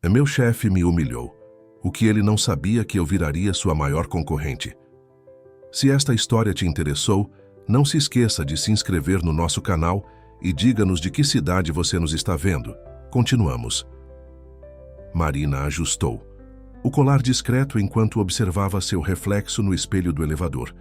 Meu chefe me humilhou. O que ele não sabia que eu viraria sua maior concorrente. Se esta história te interessou, não se esqueça de se inscrever no nosso canal e diga-nos de que cidade você nos está vendo. Continuamos. Marina ajustou o colar discreto enquanto observava seu reflexo no espelho do elevador.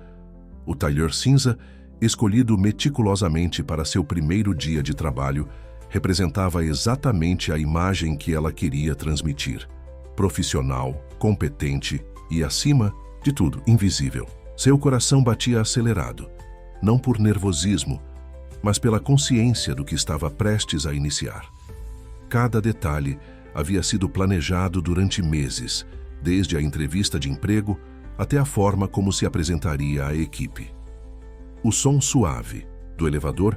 O tailleur cinza, escolhido meticulosamente para seu primeiro dia de trabalho, representava exatamente a imagem que ela queria transmitir. Profissional, competente e, acima de tudo, invisível. Seu coração batia acelerado, não por nervosismo, mas pela consciência do que estava prestes a iniciar. Cada detalhe havia sido planejado durante meses, desde a entrevista de emprego até a forma como se apresentaria à equipe. O som suave do elevador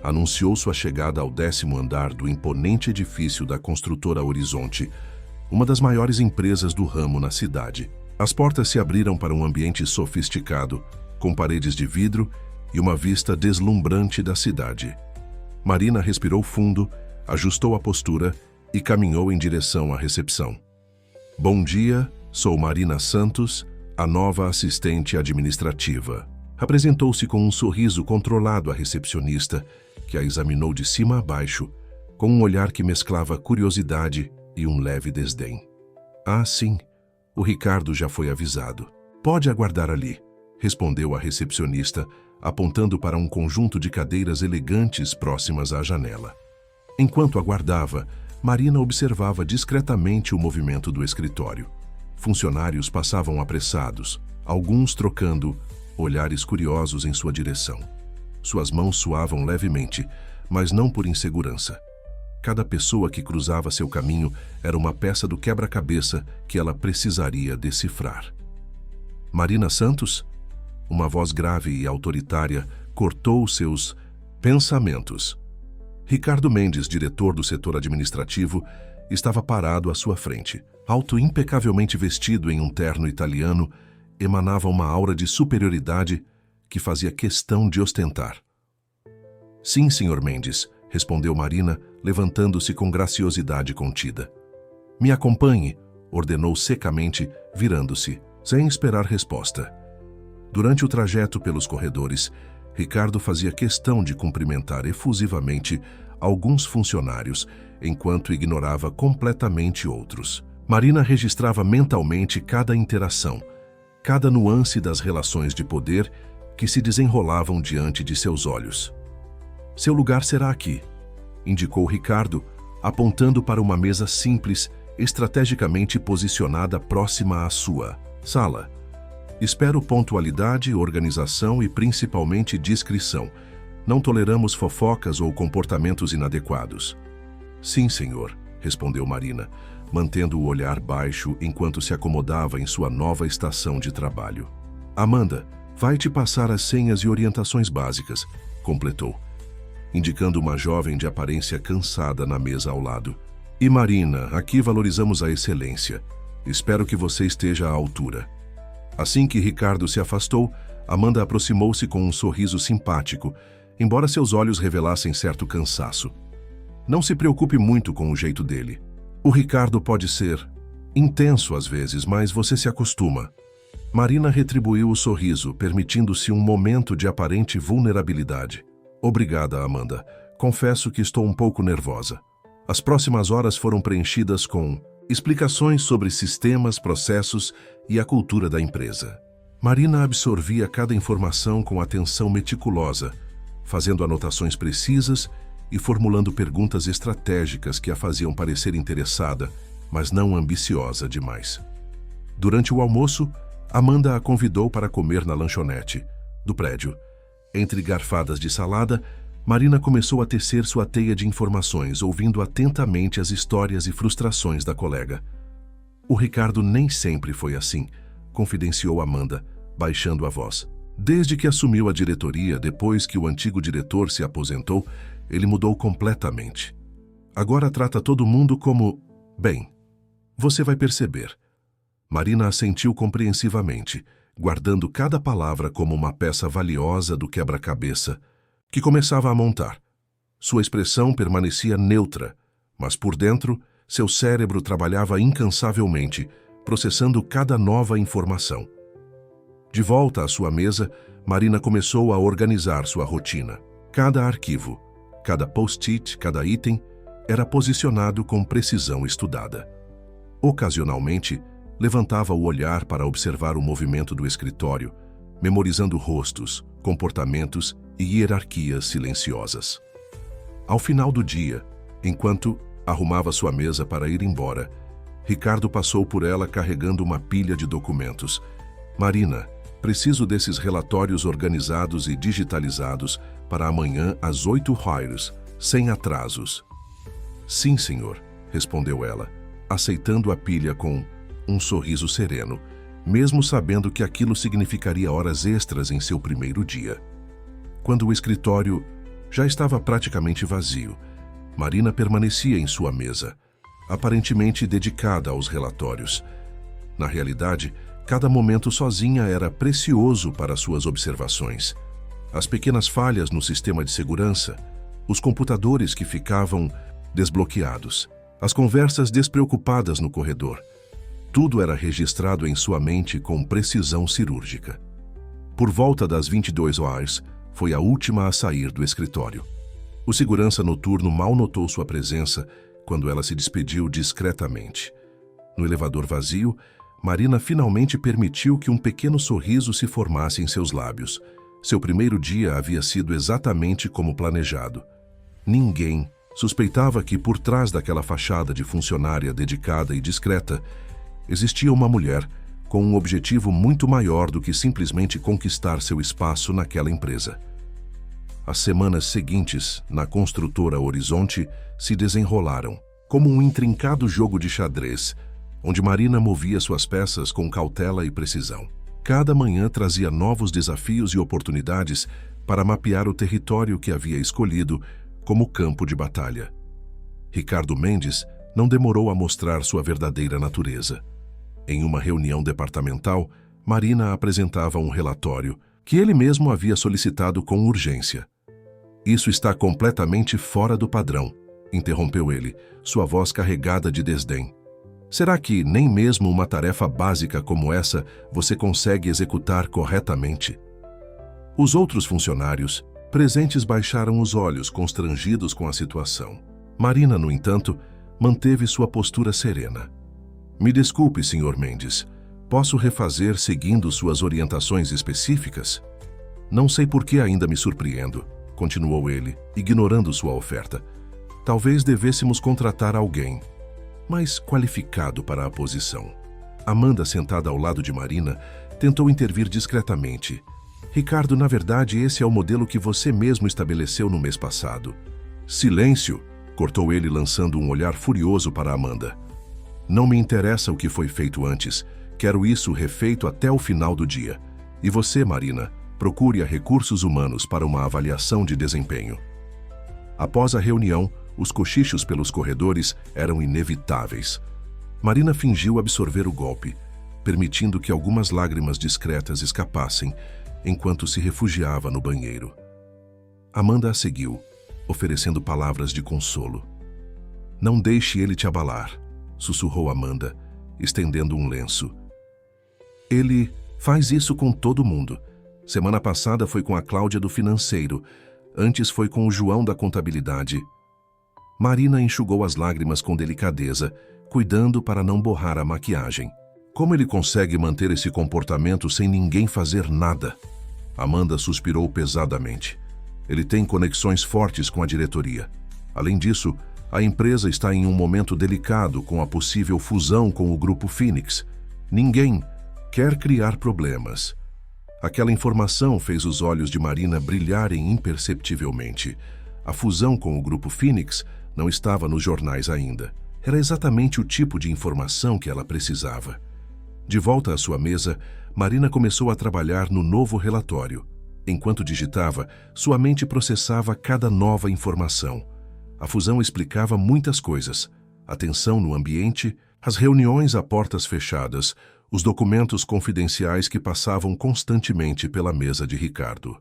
anunciou sua chegada ao 10º andar do imponente edifício da construtora Horizonte, uma das maiores empresas do ramo na cidade. As portas se abriram para um ambiente sofisticado, com paredes de vidro e uma vista deslumbrante da cidade. Marina respirou fundo, ajustou a postura e caminhou em direção à recepção. Bom dia, sou Marina Santos, a nova assistente administrativa. Apresentou-se com um sorriso controlado à recepcionista, que a examinou de cima a baixo, com um olhar que mesclava curiosidade e um leve desdém. Ah, sim, o Ricardo já foi avisado. Pode aguardar ali, respondeu a recepcionista, apontando para um conjunto de cadeiras elegantes próximas à janela. Enquanto aguardava, Marina observava discretamente o movimento do escritório. Funcionários passavam apressados, alguns trocando olhares curiosos em sua direção. Suas mãos suavam levemente, mas não por insegurança. Cada pessoa que cruzava seu caminho era uma peça do quebra-cabeça que ela precisaria decifrar. Marina Santos? Uma voz grave e autoritária cortou seus pensamentos. Ricardo Mendes, diretor do setor administrativo, estava parado à sua frente. Alto, impecavelmente vestido em um terno italiano, emanava uma aura de superioridade que fazia questão de ostentar. Sim, Sr. Mendes, respondeu Marina, levantando-se com graciosidade contida. Me acompanhe, ordenou secamente, virando-se, sem esperar resposta. Durante o trajeto pelos corredores, Ricardo fazia questão de cumprimentar efusivamente alguns funcionários, enquanto ignorava completamente outros. Marina registrava mentalmente cada interação, cada nuance das relações de poder que se desenrolavam diante de seus olhos. Seu lugar será aqui, indicou Ricardo, apontando para uma mesa simples, estrategicamente posicionada próxima à sua sala. Espero pontualidade, organização e principalmente discrição. Não toleramos fofocas ou comportamentos inadequados. Sim, senhor, respondeu Marina, mantendo o olhar baixo enquanto se acomodava em sua nova estação de trabalho. Amanda, vai te passar as senhas e orientações básicas, completou, indicando uma jovem de aparência cansada na mesa ao lado. E Marina, aqui valorizamos a excelência. Espero que você esteja à altura. Assim que Ricardo se afastou, Amanda aproximou-se com um sorriso simpático, embora seus olhos revelassem certo cansaço. Não se preocupe muito com o jeito dele. O Ricardo pode ser intenso às vezes, mas você se acostuma. Marina retribuiu o sorriso, permitindo-se um momento de aparente vulnerabilidade. Obrigada, Amanda. Confesso que estou um pouco nervosa. As próximas horas foram preenchidas com explicações sobre sistemas, processos e a cultura da empresa. Marina absorvia cada informação com atenção meticulosa, fazendo anotações precisas e formulando perguntas estratégicas que a faziam parecer interessada, mas não ambiciosa demais. Durante o almoço, Amanda a convidou para comer na lanchonete do prédio. Entre garfadas de salada, Marina começou a tecer sua teia de informações, ouvindo atentamente as histórias e frustrações da colega. O Ricardo nem sempre foi assim, confidenciou Amanda, baixando a voz. Desde que assumiu a diretoria, depois que o antigo diretor se aposentou, ele mudou completamente. Agora trata todo mundo como... Bem, você vai perceber. Marina assentiu compreensivamente, guardando cada palavra como uma peça valiosa do quebra-cabeça, que começava a montar. Sua expressão permanecia neutra, mas por dentro Seu cérebro trabalhava incansavelmente, processando cada nova informação. De volta à sua mesa, Marina começou a organizar sua rotina. Cada arquivo, cada post-it, cada item era posicionado com precisão estudada. Ocasionalmente, levantava o olhar para observar o movimento do escritório, memorizando rostos, comportamentos e hierarquias silenciosas. Ao final do dia, enquanto arrumava sua mesa para ir embora, Ricardo passou por ela carregando uma pilha de documentos. Marina, preciso desses relatórios organizados e digitalizados para amanhã às 8h, sem atrasos. Sim, senhor, respondeu ela, aceitando a pilha com um sorriso sereno, mesmo sabendo que aquilo significaria horas extras em seu primeiro dia. Quando o escritório já estava praticamente vazio, Marina permanecia em sua mesa, aparentemente dedicada aos relatórios. Na realidade, cada momento sozinha era precioso para suas observações. As pequenas falhas no sistema de segurança, os computadores que ficavam desbloqueados, as conversas despreocupadas no corredor. Tudo era registrado em sua mente com precisão cirúrgica. Por volta das 22 horas, foi a última a sair do escritório. O segurança noturno mal notou sua presença quando ela se despediu discretamente. No elevador vazio, Marina finalmente permitiu que um pequeno sorriso se formasse em seus lábios. Seu primeiro dia havia sido exatamente como planejado. Ninguém suspeitava que, por trás daquela fachada de funcionária dedicada e discreta, existia uma mulher com um objetivo muito maior do que simplesmente conquistar seu espaço naquela empresa. As semanas seguintes, na construtora Horizonte, se desenrolaram, como um intrincado jogo de xadrez, onde Marina movia suas peças com cautela e precisão. Cada manhã trazia novos desafios e oportunidades para mapear o território que havia escolhido como campo de batalha. Ricardo Mendes não demorou a mostrar sua verdadeira natureza. Em uma reunião departamental, Marina apresentava um relatório que ele mesmo havia solicitado com urgência. Isso está completamente fora do padrão, interrompeu ele, sua voz carregada de desdém. Será que nem mesmo uma tarefa básica como essa você consegue executar corretamente? Os outros funcionários presentes baixaram os olhos, constrangidos com a situação. Marina, no entanto, manteve sua postura serena. Me desculpe, Sr. Mendes. Posso refazer seguindo suas orientações específicas? Não sei por que ainda me surpreendo, continuou ele, ignorando sua oferta. Talvez devêssemos contratar alguém mais qualificado para a posição. Amanda, sentada ao lado de Marina, tentou intervir discretamente. Ricardo, na verdade, esse é o modelo que você mesmo estabeleceu no mês passado. Silêncio! Cortou ele, lançando um olhar furioso para Amanda. Não me interessa o que foi feito antes. Quero isso refeito até o final do dia. E você, Marina, procure a Recursos Humanos para uma avaliação de desempenho. Após a reunião, os cochichos pelos corredores eram inevitáveis. Marina fingiu absorver o golpe, permitindo que algumas lágrimas discretas escapassem enquanto se refugiava no banheiro. Amanda a seguiu, oferecendo palavras de consolo. Não deixe ele te abalar, sussurrou Amanda, estendendo um lenço. Ele faz isso com todo mundo. Semana passada foi com a Cláudia do financeiro, antes foi com o João da contabilidade. Marina enxugou as lágrimas com delicadeza, cuidando para não borrar a maquiagem. Como ele consegue manter esse comportamento sem ninguém fazer nada? Amanda suspirou pesadamente. Ele tem conexões fortes com a diretoria. Além disso, a empresa está em um momento delicado com a possível fusão com o Grupo Phoenix. Ninguém quer criar problemas. Aquela informação fez os olhos de Marina brilharem imperceptivelmente. A fusão com o Grupo Phoenix não estava nos jornais ainda. Era exatamente o tipo de informação que ela precisava. De volta à sua mesa, Marina começou a trabalhar no novo relatório. Enquanto digitava, sua mente processava cada nova informação. A fusão explicava muitas coisas: a tensão no ambiente, as reuniões a portas fechadas, os documentos confidenciais que passavam constantemente pela mesa de Ricardo.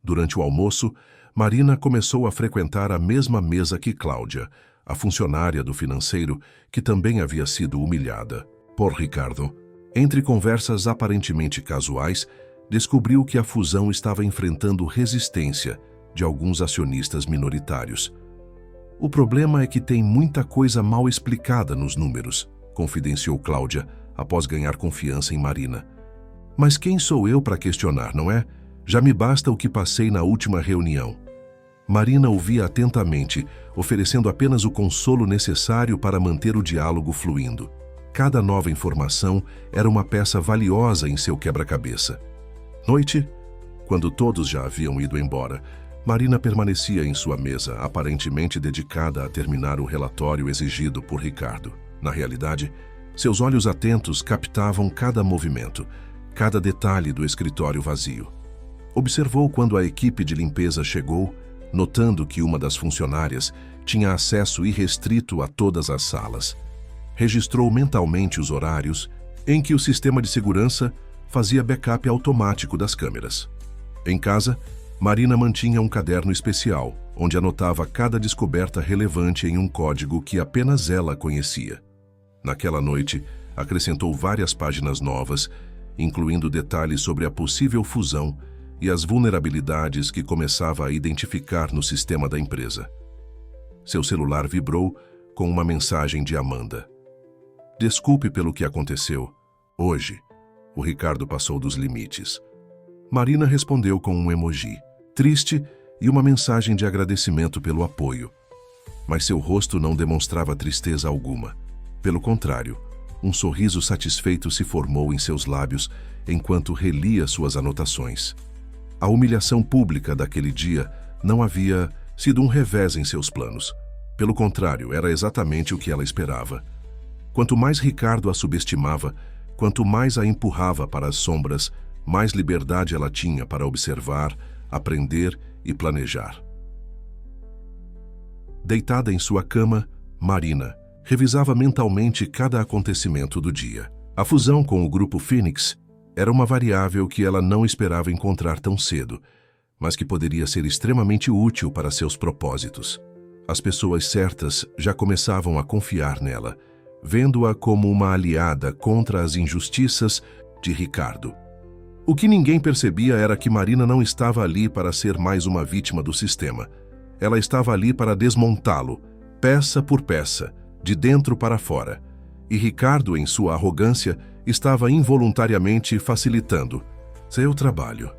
Durante o almoço, Marina começou a frequentar a mesma mesa que Cláudia, a funcionária do financeiro que também havia sido humilhada por Ricardo. Entre conversas aparentemente casuais, descobriu que a fusão estava enfrentando resistência de alguns acionistas minoritários. O problema é que tem muita coisa mal explicada nos números, confidenciou Cláudia, após ganhar confiança em Marina. Mas quem sou eu para questionar, não é? Já me basta o que passei na última reunião. Marina ouvia atentamente, oferecendo apenas o consolo necessário para manter o diálogo fluindo. Cada nova informação era uma peça valiosa em seu quebra-cabeça. Noite, quando todos já haviam ido embora, Marina permanecia em sua mesa, aparentemente dedicada a terminar o relatório exigido por Ricardo. Na realidade, seus olhos atentos captavam cada movimento, cada detalhe do escritório vazio. Observou quando a equipe de limpeza chegou, notando que uma das funcionárias tinha acesso irrestrito a todas as salas. Registrou mentalmente os horários em que o sistema de segurança fazia backup automático das câmeras. Em casa, Marina mantinha um caderno especial, onde anotava cada descoberta relevante em um código que apenas ela conhecia. Naquela noite, acrescentou várias páginas novas, incluindo detalhes sobre a possível fusão e as vulnerabilidades que começava a identificar no sistema da empresa. Seu celular vibrou com uma mensagem de Amanda. Desculpe pelo que aconteceu. Hoje, o Ricardo passou dos limites. Marina respondeu com um emoji, triste e uma mensagem de agradecimento pelo apoio. Mas seu rosto não demonstrava tristeza alguma. Pelo contrário, um sorriso satisfeito se formou em seus lábios enquanto relia suas anotações. A humilhação pública daquele dia não havia sido um revés em seus planos. Pelo contrário, era exatamente o que ela esperava. Quanto mais Ricardo a subestimava, quanto mais a empurrava para as sombras, mais liberdade ela tinha para observar, aprender e planejar. Deitada em sua cama, Marina revisava mentalmente cada acontecimento do dia. A fusão com o grupo Phoenix era uma variável que ela não esperava encontrar tão cedo, mas que poderia ser extremamente útil para seus propósitos. As pessoas certas já começavam a confiar nela, vendo-a como uma aliada contra as injustiças de Ricardo. O que ninguém percebia era que Marina não estava ali para ser mais uma vítima do sistema. Ela estava ali para desmontá-lo, peça por peça, de dentro para fora. E Ricardo, em sua arrogância, estava involuntariamente facilitando seu trabalho.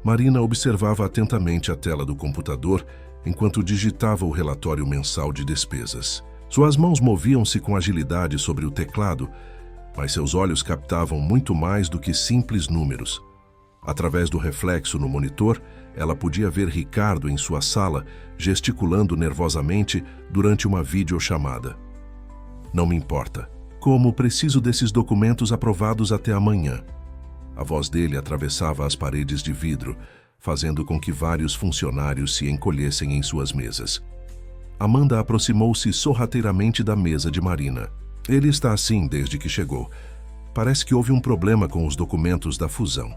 Marina observava atentamente a tela do computador enquanto digitava o relatório mensal de despesas. Suas mãos moviam-se com agilidade sobre o teclado, mas seus olhos captavam muito mais do que simples números. Através do reflexo no monitor, ela podia ver Ricardo em sua sala, gesticulando nervosamente durante uma videochamada. Não me importa. Como preciso desses documentos aprovados até amanhã. A voz dele atravessava as paredes de vidro, fazendo com que vários funcionários se encolhessem em suas mesas. Amanda aproximou-se sorrateiramente da mesa de Marina. Ele está assim desde que chegou. Parece que houve um problema com os documentos da fusão.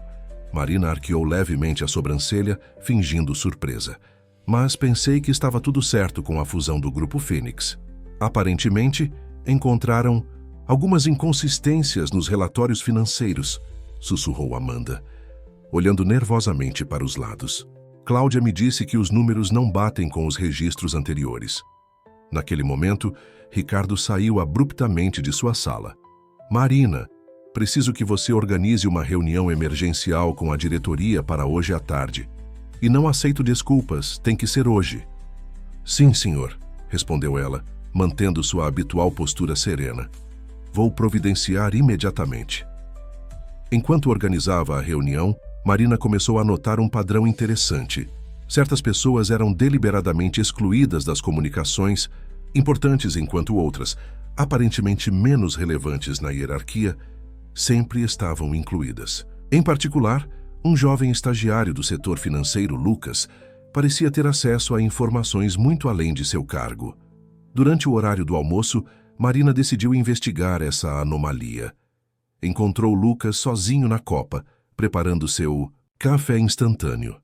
Marina arqueou levemente a sobrancelha, fingindo surpresa. Mas pensei que estava tudo certo com a fusão do Grupo Phoenix. Aparentemente, encontraram algumas inconsistências nos relatórios financeiros, sussurrou Amanda, olhando nervosamente para os lados. Cláudia me disse que os números não batem com os registros anteriores. Naquele momento, Ricardo saiu abruptamente de sua sala. Marina, preciso que você organize uma reunião emergencial com a diretoria para hoje à tarde. E não aceito desculpas, tem que ser hoje. Sim, senhor, respondeu ela, mantendo sua habitual postura serena. Vou providenciar imediatamente. Enquanto organizava a reunião, Marina começou a notar um padrão interessante. Certas pessoas eram deliberadamente excluídas das comunicações, importantes enquanto outras, aparentemente menos relevantes na hierarquia, sempre estavam incluídas. Em particular, um jovem estagiário do setor financeiro, Lucas, parecia ter acesso a informações muito além de seu cargo. Durante o horário do almoço, Marina decidiu investigar essa anomalia. Encontrou Lucas sozinho na copa, preparando seu café instantâneo.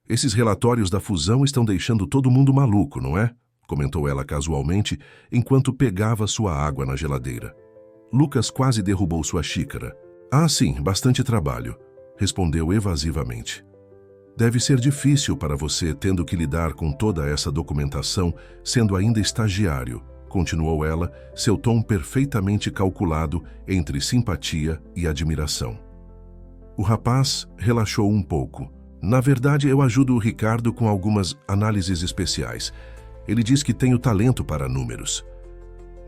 Esses relatórios da fusão estão deixando todo mundo maluco, não é? comentou ela casualmente, enquanto pegava sua água na geladeira. Lucas quase derrubou sua xícara. Ah, sim, bastante trabalho, respondeu evasivamente. Deve ser difícil para você tendo que lidar com toda essa documentação, sendo ainda estagiário, continuou ela, seu tom perfeitamente calculado entre simpatia e admiração. O rapaz relaxou um pouco. Na verdade, eu ajudo o Ricardo com algumas análises especiais. Ele diz que tenho talento para números.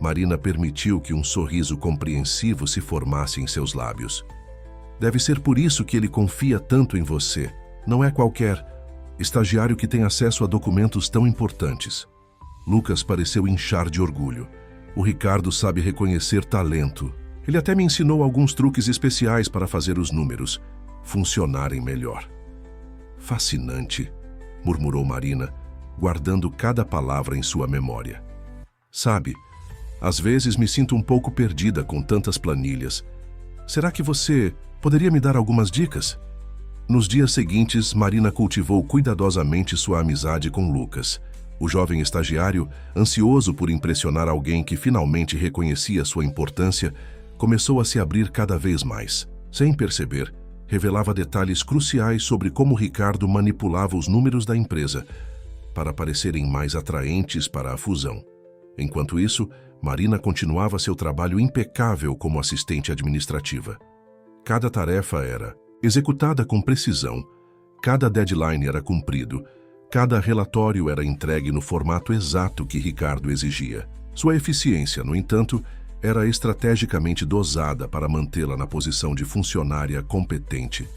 Marina permitiu que um sorriso compreensivo se formasse em seus lábios. Deve ser por isso que ele confia tanto em você. Não é qualquer estagiário que tem acesso a documentos tão importantes. Lucas pareceu inchar de orgulho. O Ricardo sabe reconhecer talento. Ele até me ensinou alguns truques especiais para fazer os números funcionarem melhor. Fascinante, murmurou Marina, guardando cada palavra em sua memória. Sabe, às vezes me sinto um pouco perdida com tantas planilhas. Será que você poderia me dar algumas dicas? Nos dias seguintes, Marina cultivou cuidadosamente sua amizade com Lucas. O jovem estagiário, ansioso por impressionar alguém que finalmente reconhecia sua importância, começou a se abrir cada vez mais. Sem perceber, revelava detalhes cruciais sobre como Ricardo manipulava os números da empresa para parecerem mais atraentes para a fusão. Enquanto isso, Marina continuava seu trabalho impecável como assistente administrativa. Cada tarefa era executada com precisão, cada deadline era cumprido, cada relatório era entregue no formato exato que Ricardo exigia. Sua eficiência, no entanto, era estrategicamente dosada para mantê-la na posição de funcionária competente,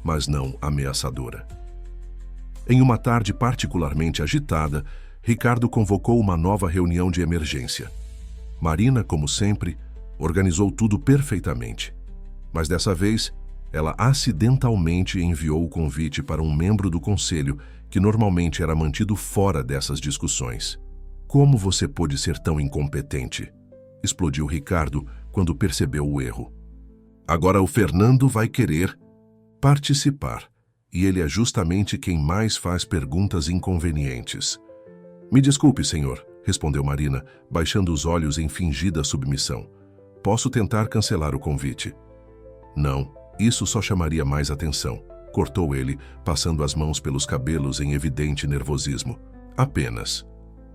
mas não ameaçadora. Em uma tarde particularmente agitada, Ricardo convocou uma nova reunião de emergência. Marina, como sempre, organizou tudo perfeitamente. Mas dessa vez, ela acidentalmente enviou o convite para um membro do conselho que normalmente era mantido fora dessas discussões. Como você pôde ser tão incompetente? Explodiu Ricardo quando percebeu o erro. Agora o Fernando vai querer participar, e ele é justamente quem mais faz perguntas inconvenientes. Me desculpe, senhor, respondeu Marina, baixando os olhos em fingida submissão. Posso tentar cancelar o convite. Não, isso só chamaria mais atenção, cortou ele, passando as mãos pelos cabelos em evidente nervosismo. Apenas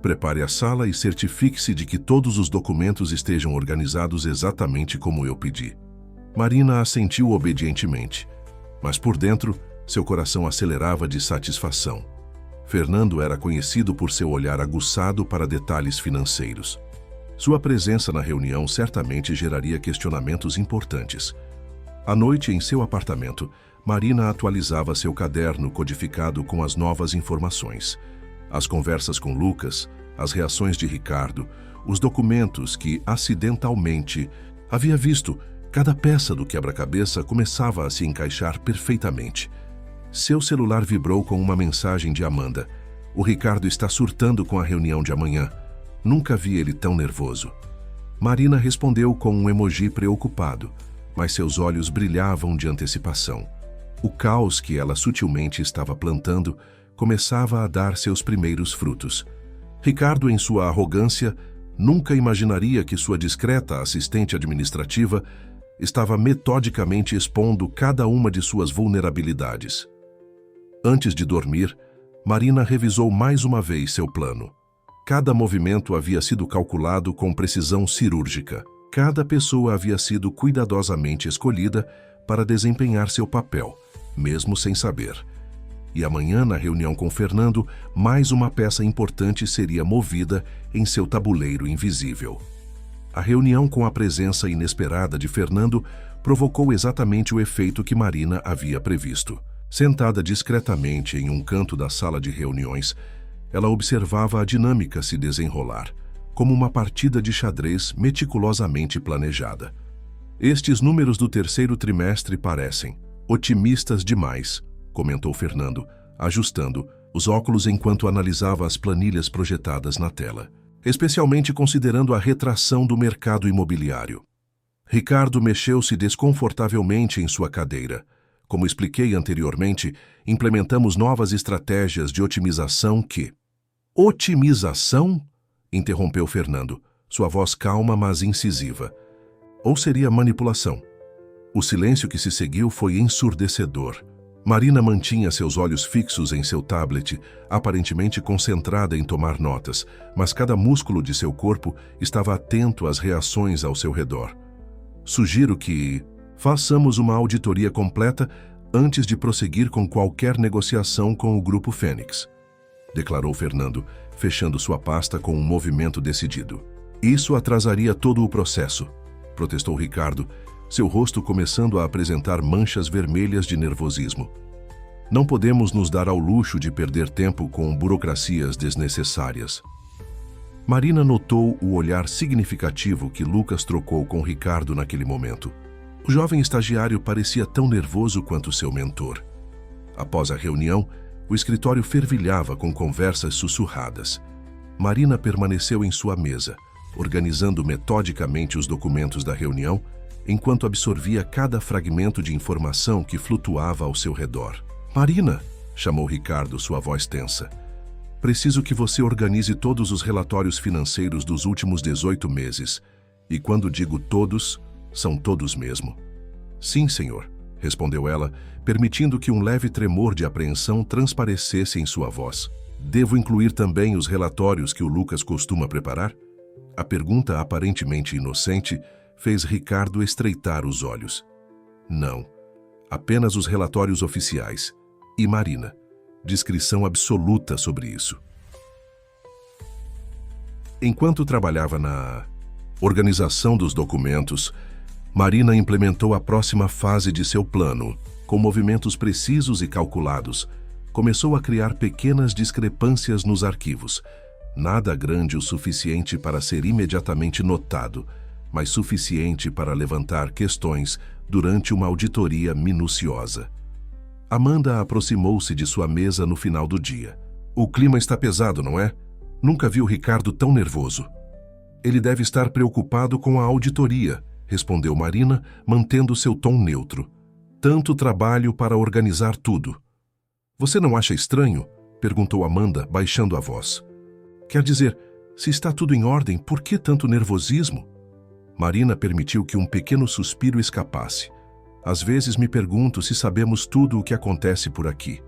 prepare a sala e certifique-se de que todos os documentos estejam organizados exatamente como eu pedi. Marina assentiu obedientemente, mas por dentro, seu coração acelerava de satisfação. Fernando era conhecido por seu olhar aguçado para detalhes financeiros. Sua presença na reunião certamente geraria questionamentos importantes. À noite, em seu apartamento, Marina atualizava seu caderno codificado com as novas informações. As conversas com Lucas, as reações de Ricardo, os documentos que, acidentalmente, havia visto. Cada peça do quebra-cabeça começava a se encaixar perfeitamente. Seu celular vibrou com uma mensagem de Amanda. O Ricardo está surtando com a reunião de amanhã. Nunca vi ele tão nervoso. Marina respondeu com um emoji preocupado, mas seus olhos brilhavam de antecipação. O caos que ela sutilmente estava plantando começava a dar seus primeiros frutos. Ricardo, em sua arrogância, nunca imaginaria que sua discreta assistente administrativa estava metodicamente expondo cada uma de suas vulnerabilidades. Antes de dormir, Marina revisou mais uma vez seu plano. Cada movimento havia sido calculado com precisão cirúrgica. Cada pessoa havia sido cuidadosamente escolhida para desempenhar seu papel, mesmo sem saber. E amanhã, na reunião com Fernando, mais uma peça importante seria movida em seu tabuleiro invisível. A reunião com a presença inesperada de Fernando provocou exatamente o efeito que Marina havia previsto. Sentada discretamente em um canto da sala de reuniões, ela observava a dinâmica se desenrolar, como uma partida de xadrez meticulosamente planejada. Estes números do terceiro trimestre parecem otimistas demais, comentou Fernando, ajustando os óculos enquanto analisava as planilhas projetadas na tela, especialmente considerando a retração do mercado imobiliário. Ricardo mexeu-se desconfortavelmente em sua cadeira. Como expliquei anteriormente, implementamos novas estratégias de otimização que... Otimização? Interrompeu Fernando, sua voz calma mas incisiva. Ou seria manipulação? O silêncio que se seguiu foi ensurdecedor. Marina mantinha seus olhos fixos em seu tablet, aparentemente concentrada em tomar notas, mas cada músculo de seu corpo estava atento às reações ao seu redor. Sugiro que façamos uma auditoria completa antes de prosseguir com qualquer negociação com o Grupo Fênix, declarou Fernando, fechando sua pasta com um movimento decidido. Isso atrasaria todo o processo, protestou Ricardo, seu rosto começando a apresentar manchas vermelhas de nervosismo. Não podemos nos dar ao luxo de perder tempo com burocracias desnecessárias. Marina notou o olhar significativo que Lucas trocou com Ricardo naquele momento. O jovem estagiário parecia tão nervoso quanto seu mentor. Após a reunião, o escritório fervilhava com conversas sussurradas. Marina permaneceu em sua mesa, organizando metodicamente os documentos da reunião, enquanto absorvia cada fragmento de informação que flutuava ao seu redor. Marina, chamou Ricardo, sua voz tensa. Preciso que você organize todos os relatórios financeiros dos últimos 18 meses. E quando digo todos, são todos mesmo. Sim, senhor, respondeu ela, permitindo que um leve tremor de apreensão transparecesse em sua voz. Devo incluir também os relatórios que o Lucas costuma preparar? A pergunta aparentemente inocente fez Ricardo estreitar os olhos. Não, apenas os relatórios oficiais. E Marina, discrição absoluta sobre isso. Enquanto trabalhava na organização dos documentos, Marina implementou a próxima fase de seu plano. Com movimentos precisos e calculados, começou a criar pequenas discrepâncias nos arquivos. Nada grande o suficiente para ser imediatamente notado, mas suficiente para levantar questões durante uma auditoria minuciosa. Amanda aproximou-se de sua mesa no final do dia. O clima está pesado, não é? Nunca vi o Ricardo tão nervoso. Ele deve estar preocupado com a auditoria, respondeu Marina, mantendo seu tom neutro. Tanto trabalho para organizar tudo. Você não acha estranho? Perguntou Amanda, baixando a voz. Quer dizer, se está tudo em ordem, por que tanto nervosismo? Marina permitiu que um pequeno suspiro escapasse. Às vezes me pergunto se sabemos tudo o que acontece por aqui.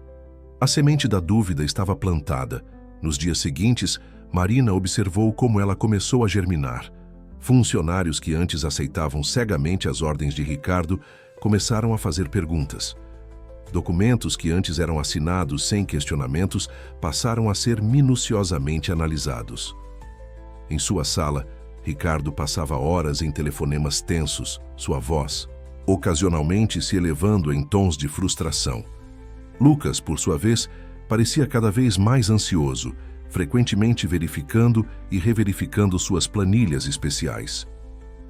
A semente da dúvida estava plantada. Nos dias seguintes, Marina observou como ela começou a germinar. Funcionários que antes aceitavam cegamente as ordens de Ricardo começaram a fazer perguntas. Documentos que antes eram assinados sem questionamentos passaram a ser minuciosamente analisados. Em sua sala, Ricardo passava horas em telefonemas tensos, sua voz, ocasionalmente se elevando em tons de frustração. Lucas, por sua vez, parecia cada vez mais ansioso, frequentemente verificando e reverificando suas planilhas especiais.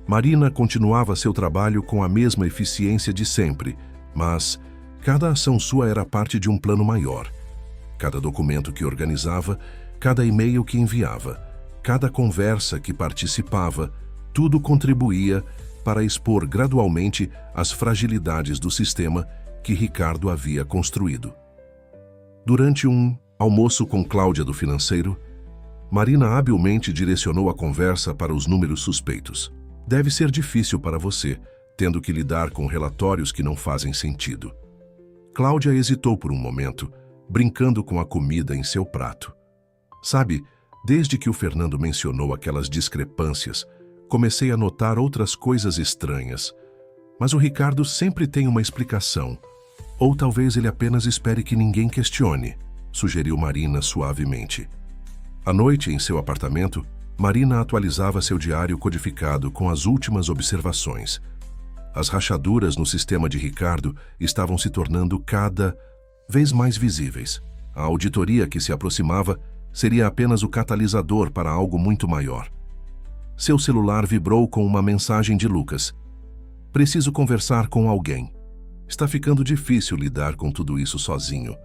Marina continuava seu trabalho com a mesma eficiência de sempre, mas cada ação sua era parte de um plano maior. Cada documento que organizava, cada e-mail que enviava, cada conversa que participava, tudo contribuía para expor gradualmente as fragilidades do sistema que Ricardo havia construído. Durante um almoço com Cláudia do financeiro, Marina habilmente direcionou a conversa para os números suspeitos. Deve ser difícil para você, tendo que lidar com relatórios que não fazem sentido. Cláudia hesitou por um momento, brincando com a comida em seu prato. Sabe, desde que o Fernando mencionou aquelas discrepâncias, comecei a notar outras coisas estranhas. Mas o Ricardo sempre tem uma explicação. Ou talvez ele apenas espere que ninguém questione, sugeriu Marina suavemente. À noite, em seu apartamento, Marina atualizava seu diário codificado com as últimas observações. As rachaduras no sistema de Ricardo estavam se tornando cada vez mais visíveis. A auditoria que se aproximava seria apenas o catalisador para algo muito maior. Seu celular vibrou com uma mensagem de Lucas. Preciso conversar com alguém. Está ficando difícil lidar com tudo isso sozinho.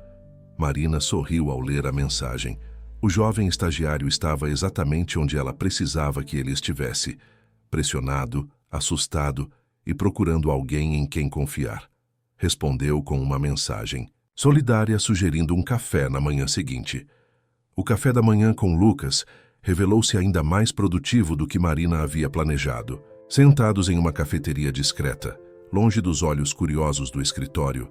Marina sorriu ao ler a mensagem. O jovem estagiário estava exatamente onde ela precisava que ele estivesse, pressionado, assustado e procurando alguém em quem confiar. Respondeu com uma mensagem solidária sugerindo um café na manhã seguinte. O café da manhã com Lucas revelou-se ainda mais produtivo do que Marina havia planejado. Sentados em uma cafeteria discreta, longe dos olhos curiosos do escritório,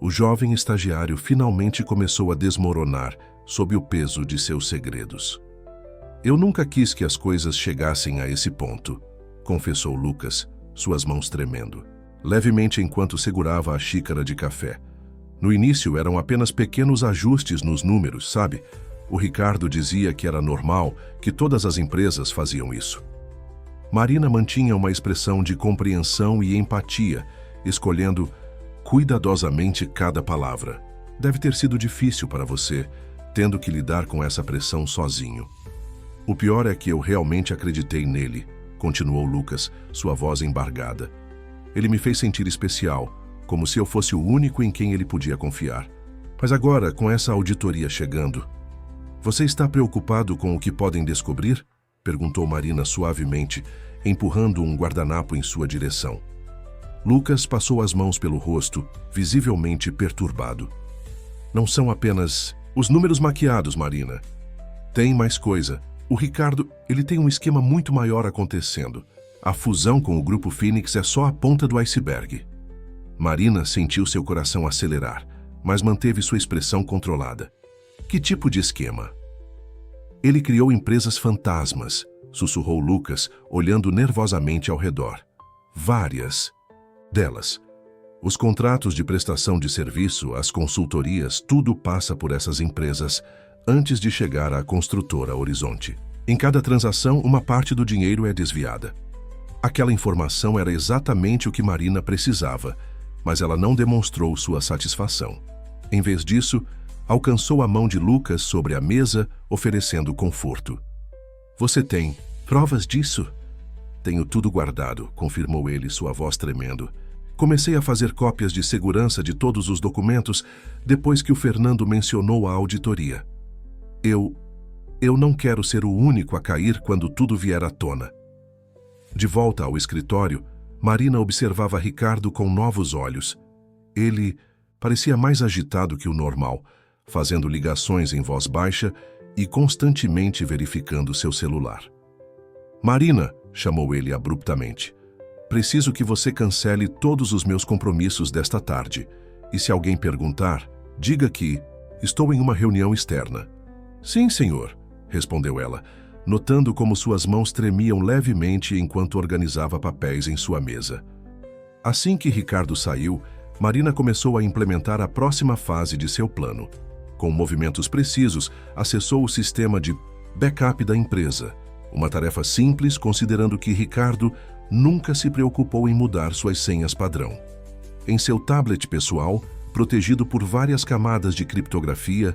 o jovem estagiário finalmente começou a desmoronar sob o peso de seus segredos. Eu nunca quis que as coisas chegassem a esse ponto, confessou Lucas, suas mãos tremendo, levemente enquanto segurava a xícara de café. No início eram apenas pequenos ajustes nos números, sabe? O Ricardo dizia que era normal, que todas as empresas faziam isso. Marina mantinha uma expressão de compreensão e empatia, escolhendo cuidadosamente cada palavra. Deve ter sido difícil para você, tendo que lidar com essa pressão sozinho. O pior é que eu realmente acreditei nele, continuou Lucas, sua voz embargada. Ele me fez sentir especial, como se eu fosse o único em quem ele podia confiar. Mas agora, com essa auditoria chegando, você está preocupado com o que podem descobrir? Perguntou Marina suavemente, empurrando um guardanapo em sua direção. Lucas passou as mãos pelo rosto, visivelmente perturbado. Não são apenas os números maquiados, Marina. Tem mais coisa. O Ricardo, ele tem um esquema muito maior acontecendo. A fusão com o Grupo Phoenix é só a ponta do iceberg. Marina sentiu seu coração acelerar, mas manteve sua expressão controlada. Que tipo de esquema? Ele criou empresas fantasmas, sussurrou Lucas, olhando nervosamente ao redor. Várias delas. Os contratos de prestação de serviço, as consultorias, tudo passa por essas empresas antes de chegar à construtora Horizonte. Em cada transação, uma parte do dinheiro é desviada. Aquela informação era exatamente o que Marina precisava, mas ela não demonstrou sua satisfação. Em vez disso, alcançou a mão de Lucas sobre a mesa, oferecendo conforto. Você tem provas disso? Tenho tudo guardado, confirmou ele, sua voz tremendo. Comecei a fazer cópias de segurança de todos os documentos depois que o Fernando mencionou a auditoria. Eu não quero ser o único a cair quando tudo vier à tona. De volta ao escritório, Marina observava Ricardo com novos olhos. Ele parecia mais agitado que o normal, fazendo ligações em voz baixa e constantemente verificando seu celular. Marina, chamou ele abruptamente, preciso que você cancele todos os meus compromissos desta tarde. E se alguém perguntar, diga que estou em uma reunião externa. Sim, senhor, respondeu ela, notando como suas mãos tremiam levemente enquanto organizava papéis em sua mesa. Assim que Ricardo saiu, Marina começou a implementar a próxima fase de seu plano. Com movimentos precisos, acessou o sistema de backup da empresa, uma tarefa simples considerando que Ricardo nunca se preocupou em mudar suas senhas padrão. Em seu tablet pessoal, protegido por várias camadas de criptografia,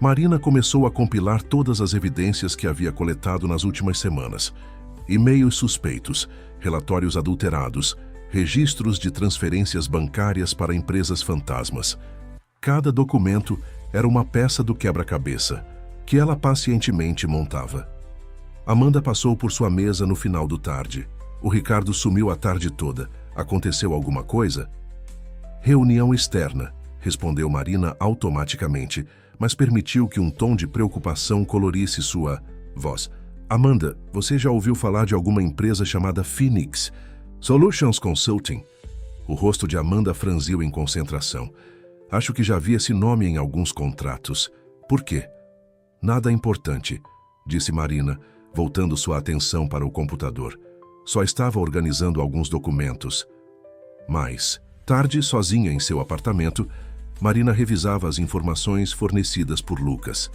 Marina começou a compilar todas as evidências que havia coletado nas últimas semanas. E-mails suspeitos, relatórios adulterados, registros de transferências bancárias para empresas fantasmas. Cada documento era uma peça do quebra-cabeça, que ela pacientemente montava. Amanda passou por sua mesa no final da tarde. O Ricardo sumiu a tarde toda. Aconteceu alguma coisa? Reunião externa, respondeu Marina automaticamente, mas permitiu que um tom de preocupação colorisse sua voz. Amanda, você já ouviu falar de alguma empresa chamada Phoenix Solutions Consulting? O rosto de Amanda franziu em concentração. Acho que já vi esse nome em alguns contratos. Por quê? Nada importante, disse Marina, voltando sua atenção para o computador. Só estava organizando alguns documentos. Mais tarde, sozinha em seu apartamento, Marina revisava as informações fornecidas por Lucas.